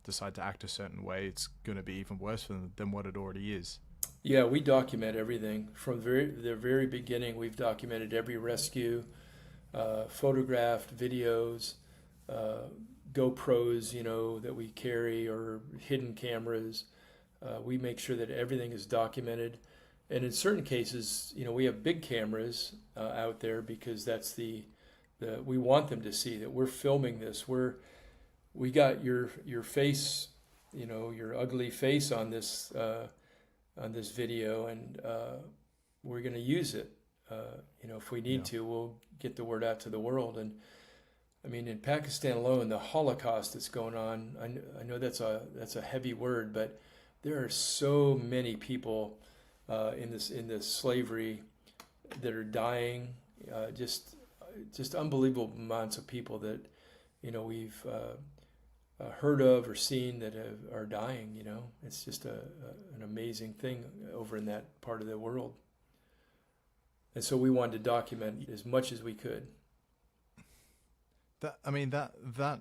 decide to act a certain way, it's going to be even worse for them than what it already is. Yeah, we document everything from the very beginning. We've documented every rescue, photographed videos, GoPros, that we carry, or hidden cameras. We make sure that everything is documented. And in certain cases, we have big cameras out there because that's we want them to see that we're filming this. We got your face, your ugly face on this video, and we're going to use it. If we need to, we'll get the word out to the world. And I mean, in Pakistan alone, the Holocaust that's going on, I know that's a heavy word, but there are so many people in this slavery that are dying, just unbelievable amounts of people that we've heard of or seen that are dying. It's just an amazing thing over in that part of the world. And so we wanted to document as much as we could. That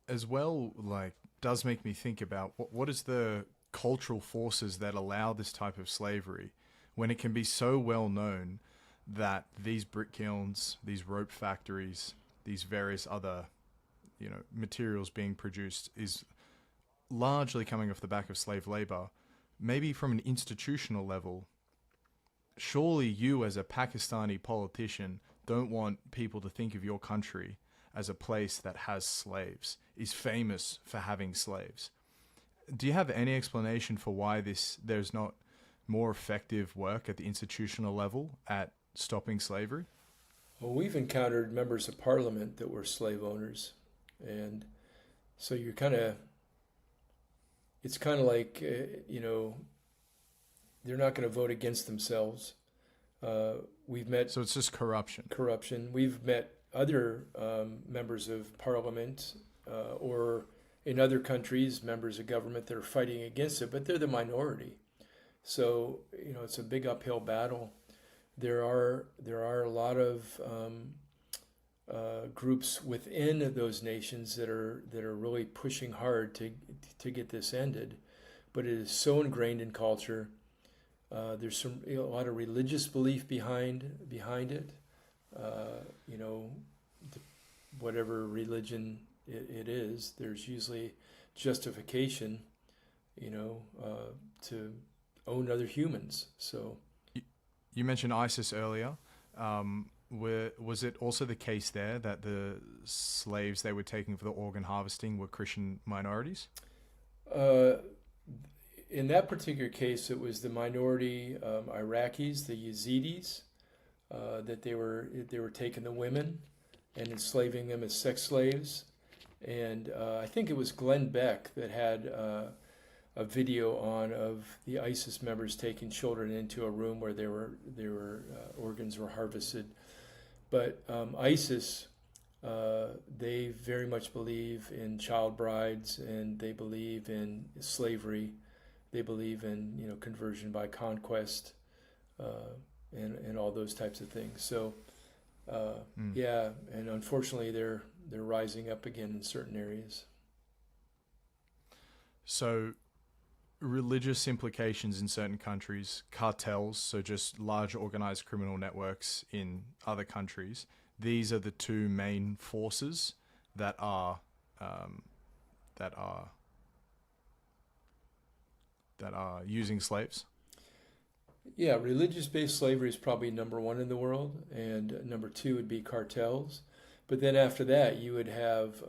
as well, like, does make me think about what is the cultural forces that allow this type of slavery when it can be so well known that these brick kilns, these rope factories, these various other materials being produced is largely coming off the back of slave labor. Maybe from an institutional level, surely you as a Pakistani politician don't want people to think of your country as a place that has slaves, is famous for having slaves. Do you have any explanation for why there's not more effective work at the institutional level at stopping slavery? Well, we've encountered members of parliament that were slave owners, and so it's kind of like, they're not going to vote against themselves. We've met... So it's just corruption. Corruption. We've met other members of parliament or in other countries, members of government that are fighting against it, but they're the minority. So, it's a big uphill battle. There are a lot of groups within those nations that are really pushing hard to get this ended, but it is so ingrained in culture. There's a lot of religious belief behind it. Whatever religion it is, there's usually justification, to own other humans. So you mentioned ISIS earlier. Was it also the case there that the slaves they were taking for the organ harvesting were Christian minorities? Uh, in that particular case, it was the minority Iraqis, the Yazidis, that they were taking the women and enslaving them as sex slaves. And I think it was Glenn Beck that had a video on of the ISIS members taking children into a room where organs were harvested. But ISIS, they very much believe in child brides, and they believe in slavery. They believe in conversion by conquest, and all those types of things. So yeah, and unfortunately they're rising up again in certain areas. So religious implications in certain countries, cartels, so just large organized criminal networks in other countries. These are the two main forces that are using slaves. Yeah, religious-based slavery is probably number one in the world, and number two would be cartels. But then after that, you would have,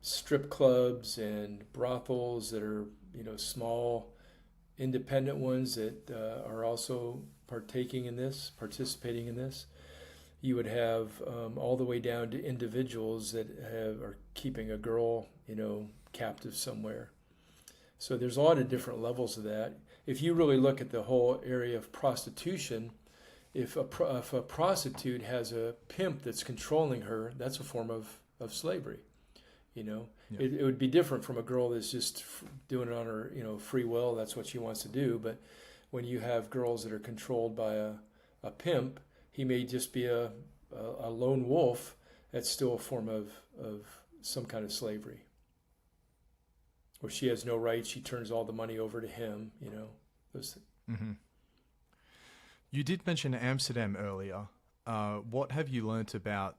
strip clubs and brothels that are, small, independent ones that are also participating in this. You would have all the way down to individuals that are keeping a girl, captive somewhere. So there's a lot of different levels of that. If you really look at the whole area of prostitution, if a prostitute has a pimp that's controlling her, that's a form of slavery. Yeah. It would be different from a girl that's just doing it on her free will. That's what she wants to do. But when you have girls that are controlled by a pimp, he may just be a lone wolf. That's still a form of some kind of slavery. Or she has no rights. She turns all the money over to him. Those. Mm-hmm. You did mention Amsterdam earlier. What have you learnt about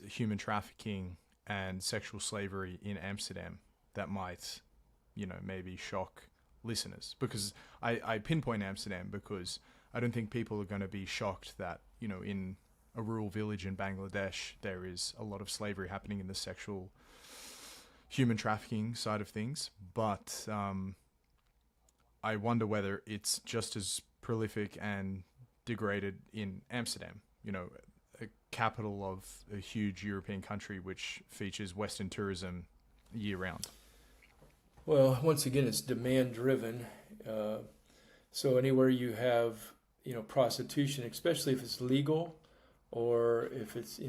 human trafficking and sexual slavery in Amsterdam that might, maybe shock listeners? Because I pinpoint Amsterdam because I don't think people are going to be shocked that, in a rural village in Bangladesh, there is a lot of slavery happening in the sexual human trafficking side of things. But I wonder whether it's just as prolific and degraded in Amsterdam, a capital of a huge European country which features Western tourism year round. Well, once again, it's demand driven. So anywhere you have, prostitution, especially if it's legal or if it's,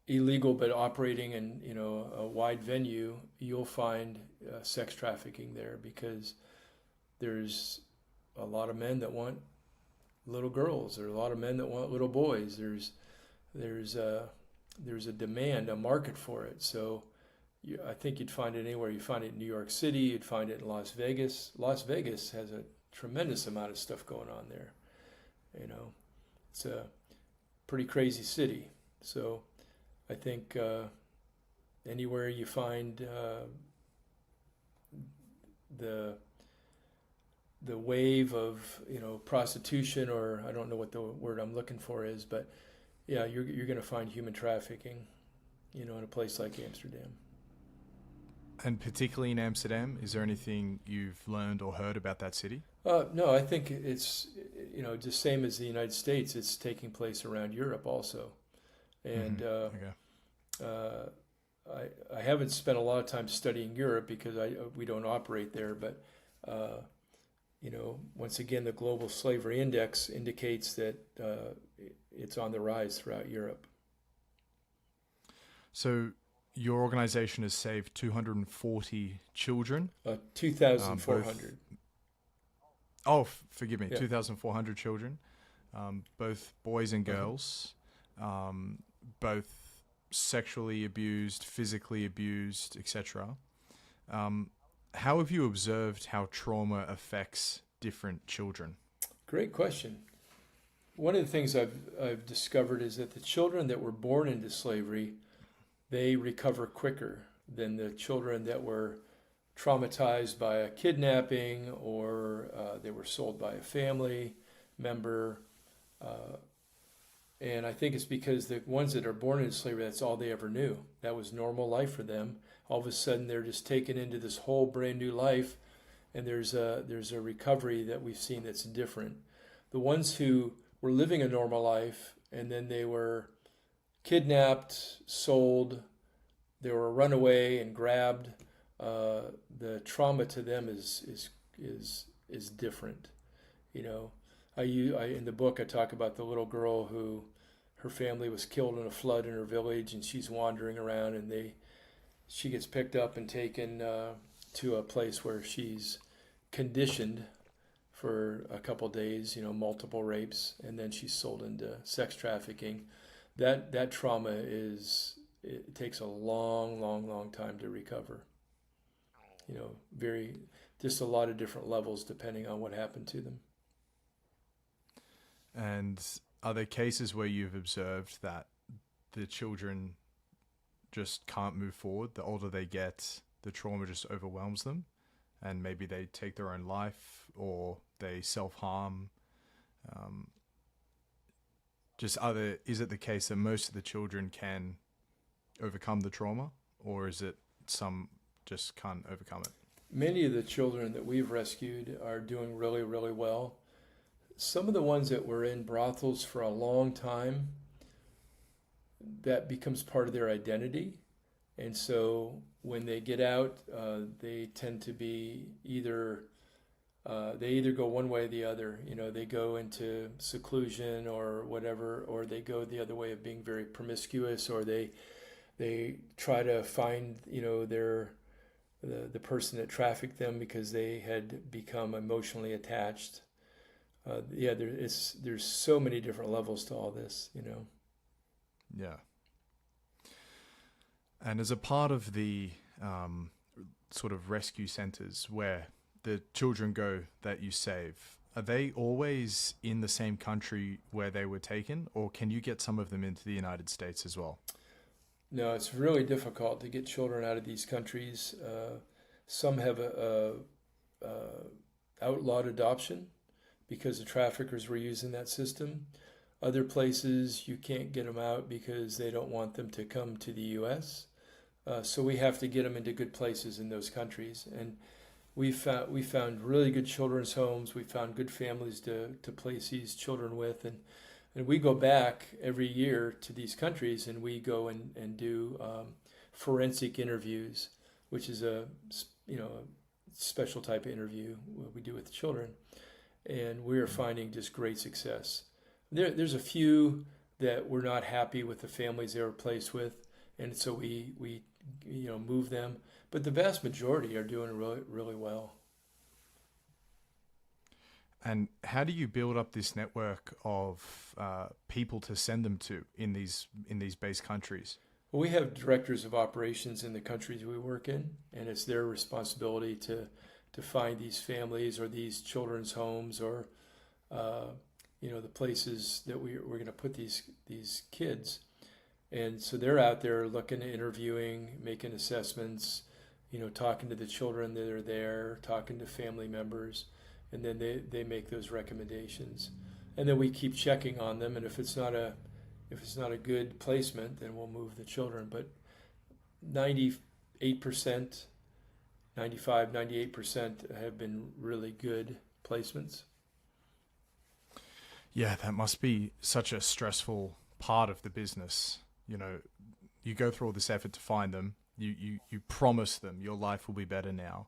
illegal but operating in, a wide venue, you'll find sex trafficking there because there's a lot of men that want little girls. There are a lot of men that want little boys. There's a demand, a market for it. So I think you'd find it anywhere. You find it in New York City. You'd find it in Las Vegas. Las Vegas has a tremendous amount of stuff going on there. It's a pretty crazy city. So I think anywhere you find the wave of prostitution, or I don't know what the word I'm looking for is, but yeah, you're going to find human trafficking, in a place like Amsterdam. And particularly in Amsterdam, is there anything you've learned or heard about that city? No, I think it's just same as the United States. It's taking place around Europe also, and I haven't spent a lot of time studying Europe because we don't operate there, but. Once again, the Global Slavery Index indicates that it's on the rise throughout Europe. So your organization has saved 240 children? 2,400. Forgive me, yeah. 2,400 children, both boys and girls, both sexually abused, physically abused, etc. How have you observed how trauma affects different children? Great question. One of the things I've discovered is that the children that were born into slavery, they recover quicker than the children that were traumatized by a kidnapping or they were sold by a family. member. And I think it's because the ones that are born into slavery, that's all they ever knew. That was normal life for them. All of a sudden, they're just taken into this whole brand new life, and there's a recovery that we've seen that's different. The ones who were living a normal life and then they were kidnapped, sold, they were run away and grabbed. The trauma to them is different. You know, I in the book I talk about the little girl who her family was killed in a flood in her village, and she's wandering around, and she gets picked up and taken to a place where she's conditioned for a couple days, multiple rapes, and then she's sold into sex trafficking. That trauma it takes a long time to recover. Just a lot of different levels depending on what happened to them. And are there cases where you've observed that the children just can't move forward? The older they get, the trauma just overwhelms them, and maybe they take their own life or they self-harm. Is it the case that most of the children can overcome the trauma, or is it some just can't overcome it? Many of the children that we've rescued are doing really, really well. Some of the ones that were in brothels for a long time, that becomes part of their identity. And so when they get out, they tend to be they either go one way or the other. They go into seclusion or whatever, or they go the other way of being very promiscuous, or they try to find the person that trafficked them because they had become emotionally attached. There's so many different levels to all this. Yeah. And as a part of the sort of rescue centers where the children go that you save, are they always in the same country where they were taken, or can you get some of them into the United States as well? No, it's really difficult to get children out of these countries. Some have outlawed adoption because the traffickers were using that system. Other places you can't get them out because they don't want them to come to the U.S. So we have to get them into good places in those countries. And we found really good children's homes. We found good families to place these children with. And we go back every year to these countries, and we go and do forensic interviews, which is a special type of interview we do with children. And we are finding just great success. There's a few that we're not happy with the families they were placed with, and so we move them. But the vast majority are doing really, really well. And how do you build up this network of people to send them to in these base countries? Well, we have directors of operations in the countries we work in, and it's their responsibility to find these families or these children's homes or the places that we're going to put these kids. And so they're out there looking, interviewing, making assessments, talking to the children that are there, talking to family members, and then they make those recommendations. And then we keep checking on them, and if it's not a good placement, then we'll move the children. But 98%, 98% have been really good placements. Yeah, that must be such a stressful part of the business. You go through all this effort to find them. You promise them your life will be better now,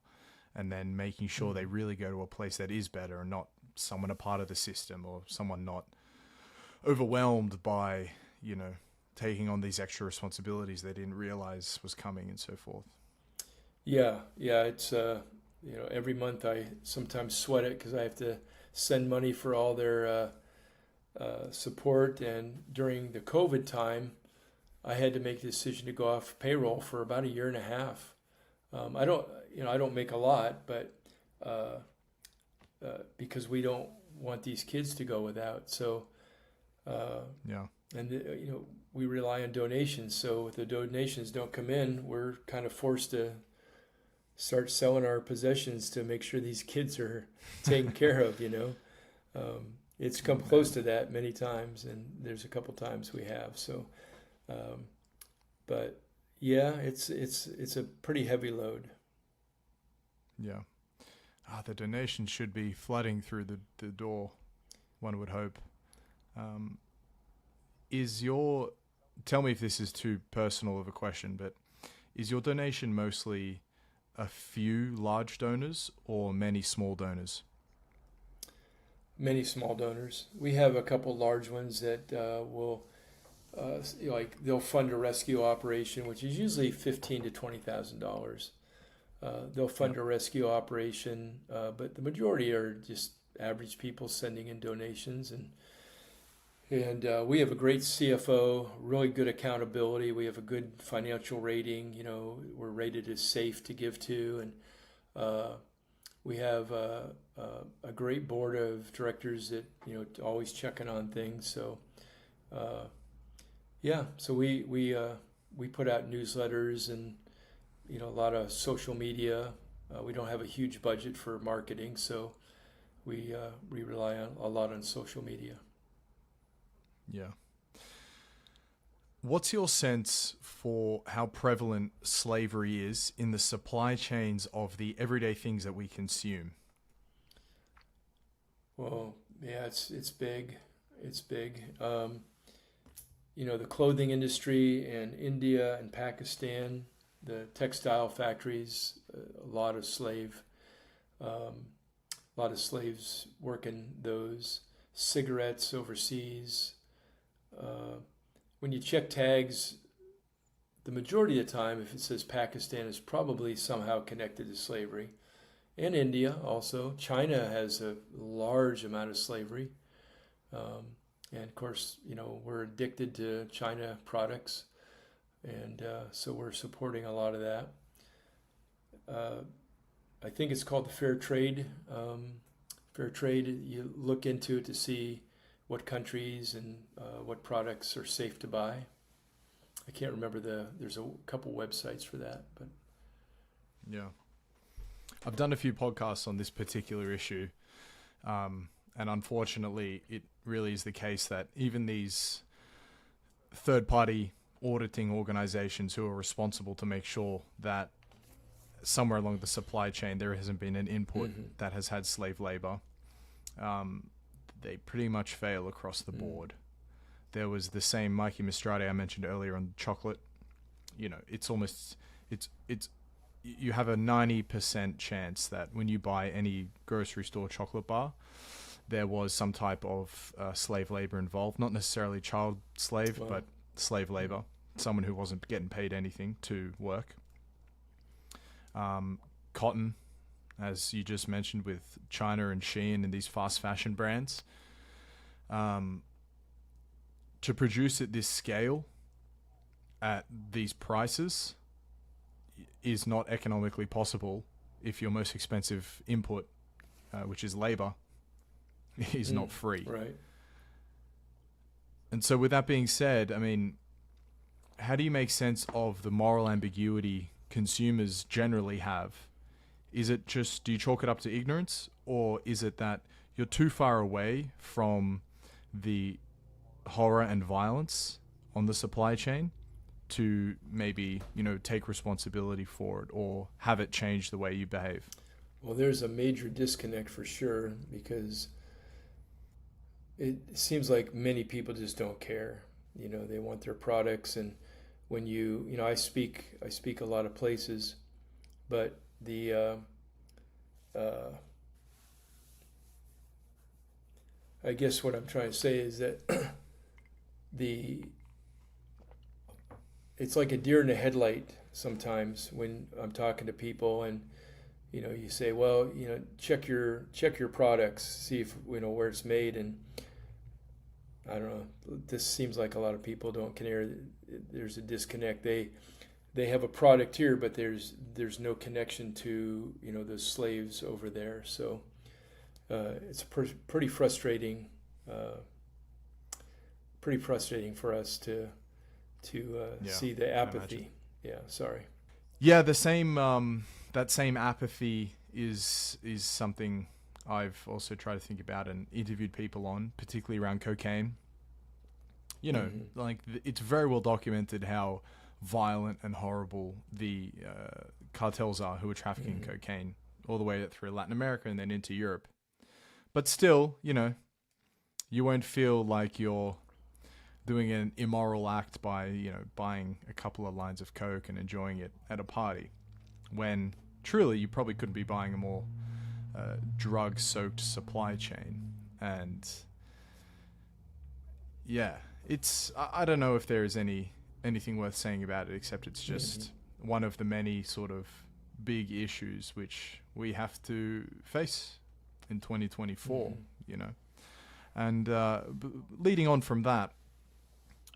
and then making sure they really go to a place that is better and not someone a part of the system or someone not overwhelmed by, taking on these extra responsibilities they didn't realize was coming and so forth. Yeah, it's every month I sometimes sweat it because I have to send money for all their support. And during the COVID time, I had to make the decision to go off payroll for about a year and a half. I don't make a lot, but because we don't want these kids to go without. So and we rely on donations. So if the donations don't come in, we're kind of forced to start selling our possessions to make sure these kids are taken care of. It's come close to that many times, and there's a couple times we have. So, but yeah, it's a pretty heavy load. Yeah. The donations should be flooding through the door, one would hope. Tell me if this is too personal of a question, but is your donation mostly a few large donors or many small donors? Many small donors. We have a couple large ones that will, they'll fund a rescue operation, which is usually $15,000 to $20,000. They'll fund a rescue operation, but the majority are just average people sending in donations, and we have a great CFO, really good accountability. We have a good financial rating. We're rated as safe to give to, and we have a great board of directors that always checking on things. So, so we put out newsletters and a lot of social media. We don't have a huge budget for marketing, so we rely a lot on social media. Yeah. What's your sense for how prevalent slavery is in the supply chains of the everyday things that we consume? Well, yeah, it's big. It's big. The clothing industry in India and Pakistan, the textile factories, a lot of slaves working those. Cigarettes overseas. When you check tags, the majority of the time, if it says Pakistan, is probably somehow connected to slavery. And India also. China has a large amount of slavery. And of course, we're addicted to China products. And so we're supporting a lot of that. I think it's called the fair trade. Fair trade, you look into it to see what countries and what products are safe to buy. I can't remember there's a couple websites for that, but yeah. I've done a few podcasts on this particular issue. And unfortunately, it really is the case that even these third-party auditing organizations who are responsible to make sure that somewhere along the supply chain there hasn't been an input that has had slave labor, they pretty much fail across the board. There was the same Mikey Mistrade I mentioned earlier on chocolate. It's you have a 90% chance that when you buy any grocery store chocolate bar, there was some type of slave labor involved. Not necessarily child slave, but slave labor. Someone who wasn't getting paid anything to work. Cotton, as you just mentioned with China and Shein and these fast fashion brands. To produce at this scale, at these prices, is not economically possible if your most expensive input, which is labor, is not free. Right. And so with that being said, I mean, how do you make sense of the moral ambiguity consumers generally have? Is it just, do you chalk it up to ignorance, or is it that you're too far away from the horror and violence on the supply chain to maybe, take responsibility for it or have it change the way you behave? Well, there's a major disconnect for sure, because it seems like many people just don't care. They want their products, and when I speak a lot of places, but I guess what I'm trying to say is that it's like a deer in the headlight sometimes when I'm talking to people, and you say, well, check your products, see if where it's made, and I don't know. This seems like a lot of people don't care. There's a disconnect. They have a product here, but there's no connection to those slaves over there. So it's pretty frustrating. Pretty frustrating for us to see the apathy. Yeah, sorry. Yeah, the same that same apathy is something I've also tried to think about and interviewed people on, particularly around cocaine. You know, like it's very well documented how violent and horrible the cartels are who are trafficking cocaine all the way through Latin America and then into Europe. But still, you know, you won't feel like you're doing an immoral act by, you know, buying a couple of lines of coke and enjoying it at a party, when truly you probably couldn't be buying a more drug-soaked supply chain. And yeah, it's I don't know if there is anything worth saying about it, except it's just one of the many sort of big issues which we have to face in 2024, you know. And leading on from that,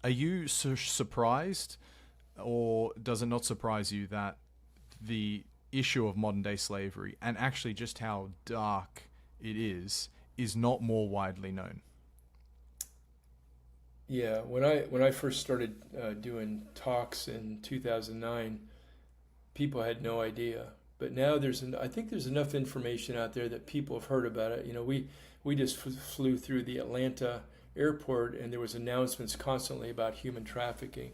are you surprised, or does it not surprise you that the issue of modern day slavery, and actually just how dark it is not more widely known? Yeah, when I first started doing talks in 2009, people had no idea. But now I think there's enough information out there that people have heard about it. You know, we just flew through the Atlanta airport, and there was announcements constantly about human trafficking.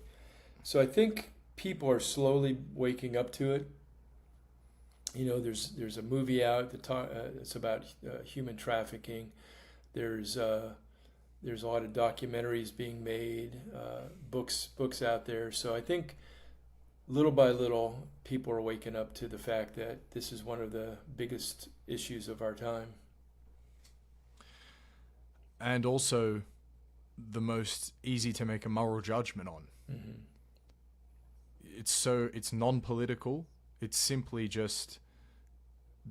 So I think people are slowly waking up to it. You know, there's a movie out that it's about human trafficking. There's a lot of documentaries being made, books out there. So I think little by little, people are waking up to the fact that this is one of the biggest issues of our time. And also the most easy to make a moral judgment on. It's non-political. It's simply just,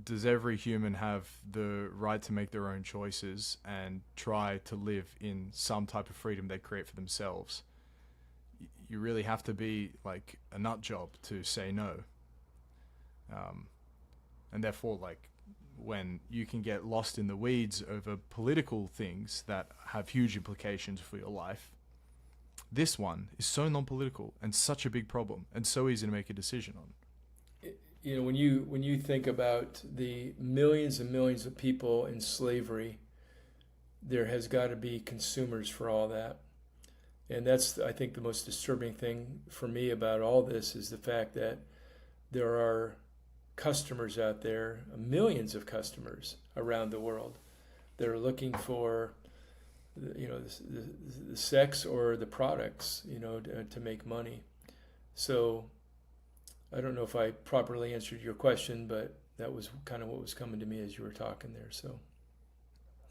does every human have the right to make their own choices and try to live in some type of freedom they create for themselves? You really have to be like a nut job to say no. And therefore, like, when you can get lost in the weeds over political things that have huge implications for your life, this one is so non-political and such a big problem and so easy to make a decision on. You know, when you think about the millions and millions of people in slavery, there has got to be consumers for all that. And that's, I think, the most disturbing thing for me about all this is the fact that there are customers out there, millions of customers around the world, that are looking for, you know, the sex or the products, you know, to make money. So I don't know if I properly answered your question, but that was kind of what was coming to me as you were talking there. So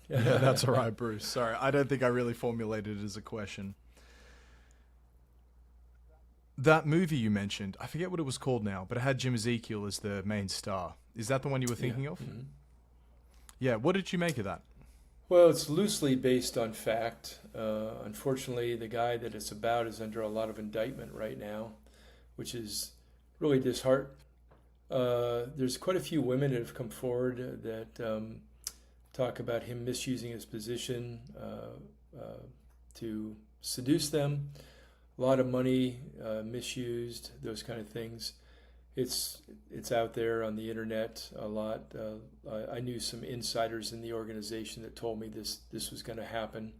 yeah, that's all right, Bruce. Sorry, I don't think I really formulated it as a question. That movie you mentioned, I forget what it was called now, but it had Jim Ezekiel as the main star. Is that the one you were thinking of? Yeah, what did you make of that? Well, it's loosely based on fact. Unfortunately, the guy that it's about is under a lot of indictment right now, which is really disheartening. There's quite a few women that have come forward that talk about him misusing his position to seduce them. A lot of money misused, those kind of things. It's out there on the internet a lot. I knew some insiders in the organization that told me this was going to happen.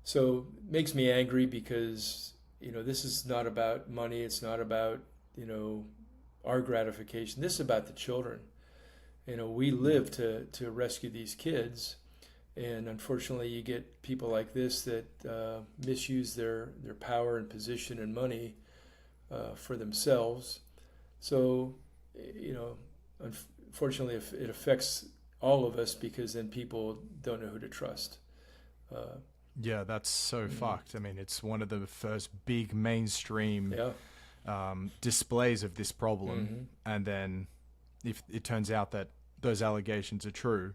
So it makes me angry because, you know, this is not about money. It's not about, you know, our gratification. This is about the children. You know, we live to rescue these kids. And unfortunately, you get people like this that misuse their power and position and money for themselves. So, you know, unfortunately, it affects all of us because then people don't know who to trust. Yeah, that's so fucked. I mean, it's one of the first big mainstream displays of this problem. And then if it turns out that those allegations are true,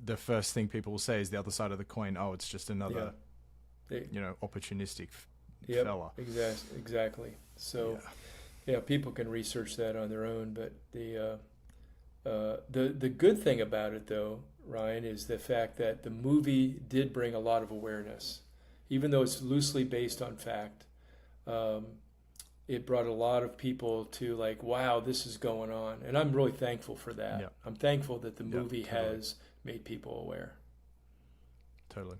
the first thing people will say is the other side of the coin. Oh, it's just another, you know, opportunistic fella. Exactly. So, yeah, people can research that on their own. But the good thing about it, though, Ryan, is the fact that the movie did bring a lot of awareness, even though it's loosely based on fact. It brought a lot of people to like, wow, this is going on, and I'm really thankful for that. I'm thankful that the movie has made people aware. Totally.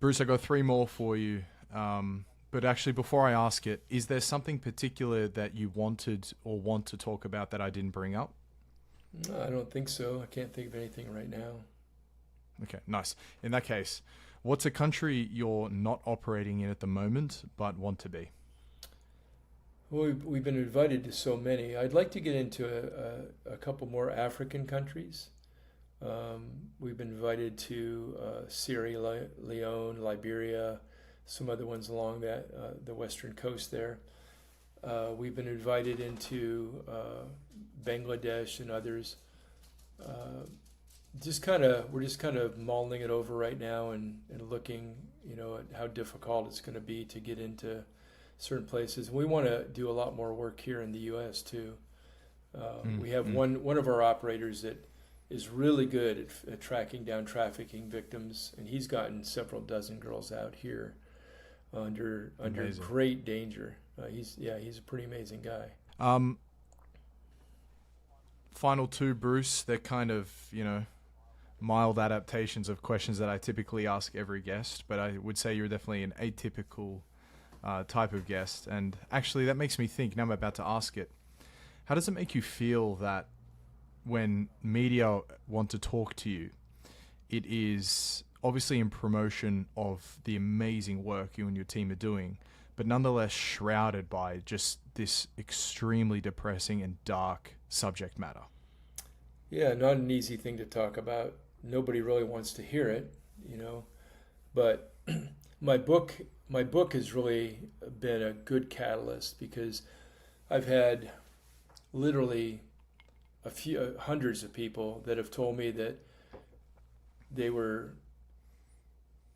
Bruce, I got 3 more for you. But actually, before I ask it, is there something particular that you wanted or want to talk about that I didn't bring up? No, I don't think so. I can't think of anything right now. Okay, nice. In that case, what's a country you're not operating in at the moment but want to be? Well, we've been invited to so many. I'd like to get into a couple more African countries. We've been invited to Sierra Leone, Liberia, some other ones along the western coast there. We've been invited into Bangladesh and others. We're just kind of mulling it over right now and looking, at how difficult it's going to be to get into certain places. We want to do a lot more work here in the U.S. too. We have one of our operators that is really good at tracking down trafficking victims, and he's gotten several dozen girls out here under great danger. He's a pretty amazing guy. Final 2, Bruce. They're kind of, mild adaptations of questions that I typically ask every guest, but I would say you're definitely an atypical type of guest. And actually, that makes me think, now I'm about to ask it, how does it make you feel that when media want to talk to you, it is obviously in promotion of the amazing work you and your team are doing, but nonetheless shrouded by just this extremely depressing and dark subject matter? Yeah, not an easy thing to talk about. Nobody really wants to hear it, but my book has really been a good catalyst, because I've had literally a few hundreds of people that have told me that they were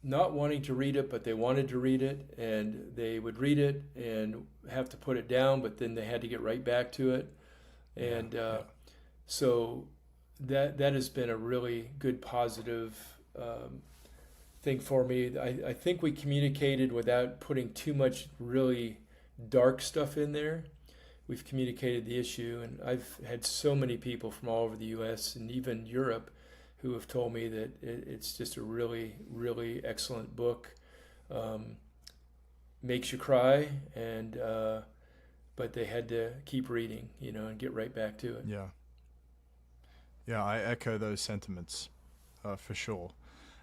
not wanting to read it, but they wanted to read it, and they would read it and have to put it down, but then they had to get right back to it. And so that has been a really good positive thing for me. I think we communicated without putting too much really dark stuff in there. We've communicated the issue, and I've had so many people from all over the U.S. and even Europe who have told me that it's just a really, really excellent book. Makes you cry, and but they had to keep reading, and get right back to it. Yeah, I echo those sentiments for sure.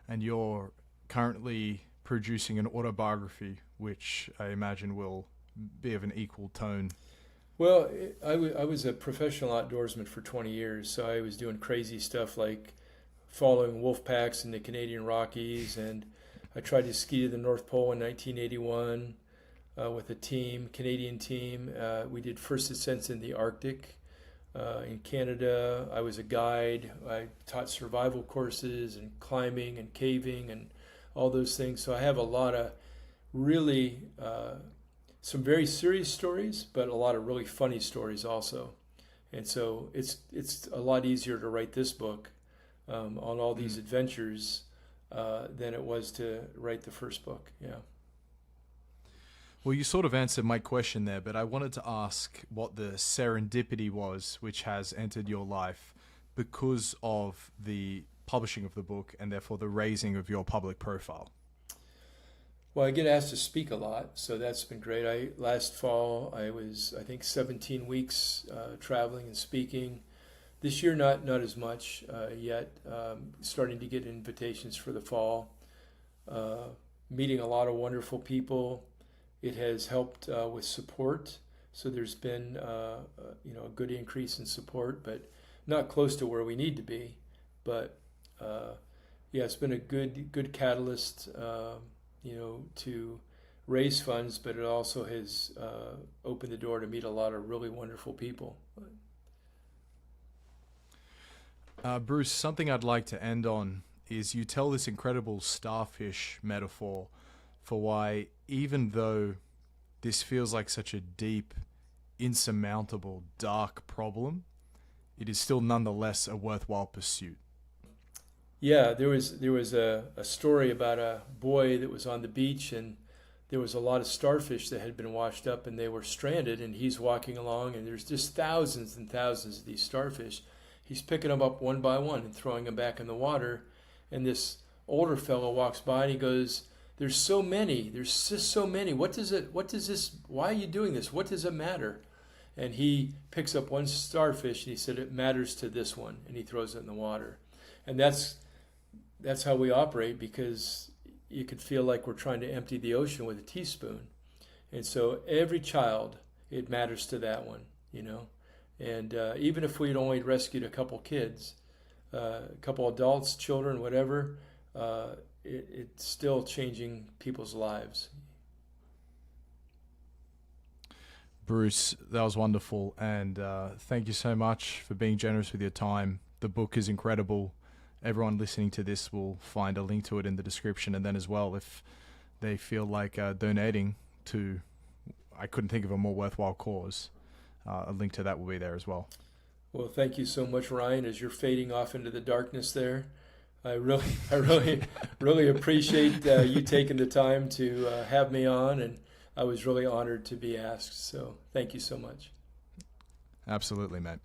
And you're currently producing an autobiography, which I imagine will be of an equal tone. Well, I was a professional outdoorsman for 20 years, so I was doing crazy stuff like following wolf packs in the Canadian Rockies, and I tried to ski to the North Pole in 1981 with a Canadian team. We did first ascents in the Arctic. In Canada, I was a guide. I taught survival courses and climbing and caving and all those things. So I have a lot of really some very serious stories, but a lot of really funny stories also. And so it's a lot easier to write this book on all these adventures than it was to write the first book. Yeah. Well, you sort of answered my question there, but I wanted to ask what the serendipity was which has entered your life because of the publishing of the book and therefore the raising of your public profile. Well, I get asked to speak a lot, so that's been great. Last fall, I was, I think, 17 weeks traveling and speaking. This year, not as much yet. Starting to get invitations for the fall. Meeting a lot of wonderful people. It has helped with support, so there's been a good increase in support, but not close to where we need to be. But it's been a good catalyst, to raise funds, but it also has opened the door to meet a lot of really wonderful people. Bruce, something I'd like to end on is you tell this incredible starfish metaphor for why, even though this feels like such a deep, insurmountable, dark problem, it is still nonetheless a worthwhile pursuit. Yeah, there was a story about a boy that was on the beach, and there was a lot of starfish that had been washed up, and they were stranded, and he's walking along, and there's just thousands and thousands of these starfish. He's picking them up one by one and throwing them back in the water, And this older fellow walks by and he goes, there's so many. There's just so many. What does this, why are you doing this? What does it matter? And he picks up one starfish and he said, it matters to this one. And he throws it in the water. And that's how we operate, because you could feel like we're trying to empty the ocean with a teaspoon. And so every child, it matters to that one, you know. And even if we'd only rescued a couple kids, a couple adults, children, whatever, it's still changing people's lives. Bruce, that was wonderful, and thank you so much for being generous with your time. The book is incredible. Everyone listening to this will find a link to it in the description, and then as well, if they feel like donating to, I couldn't think of a more worthwhile cause, a link to that will be there as well. Well, thank you so much, Ryan, as you're fading off into the darkness there. I really appreciate you taking the time to have me on, and I was really honored to be asked. So thank you so much. Absolutely, mate.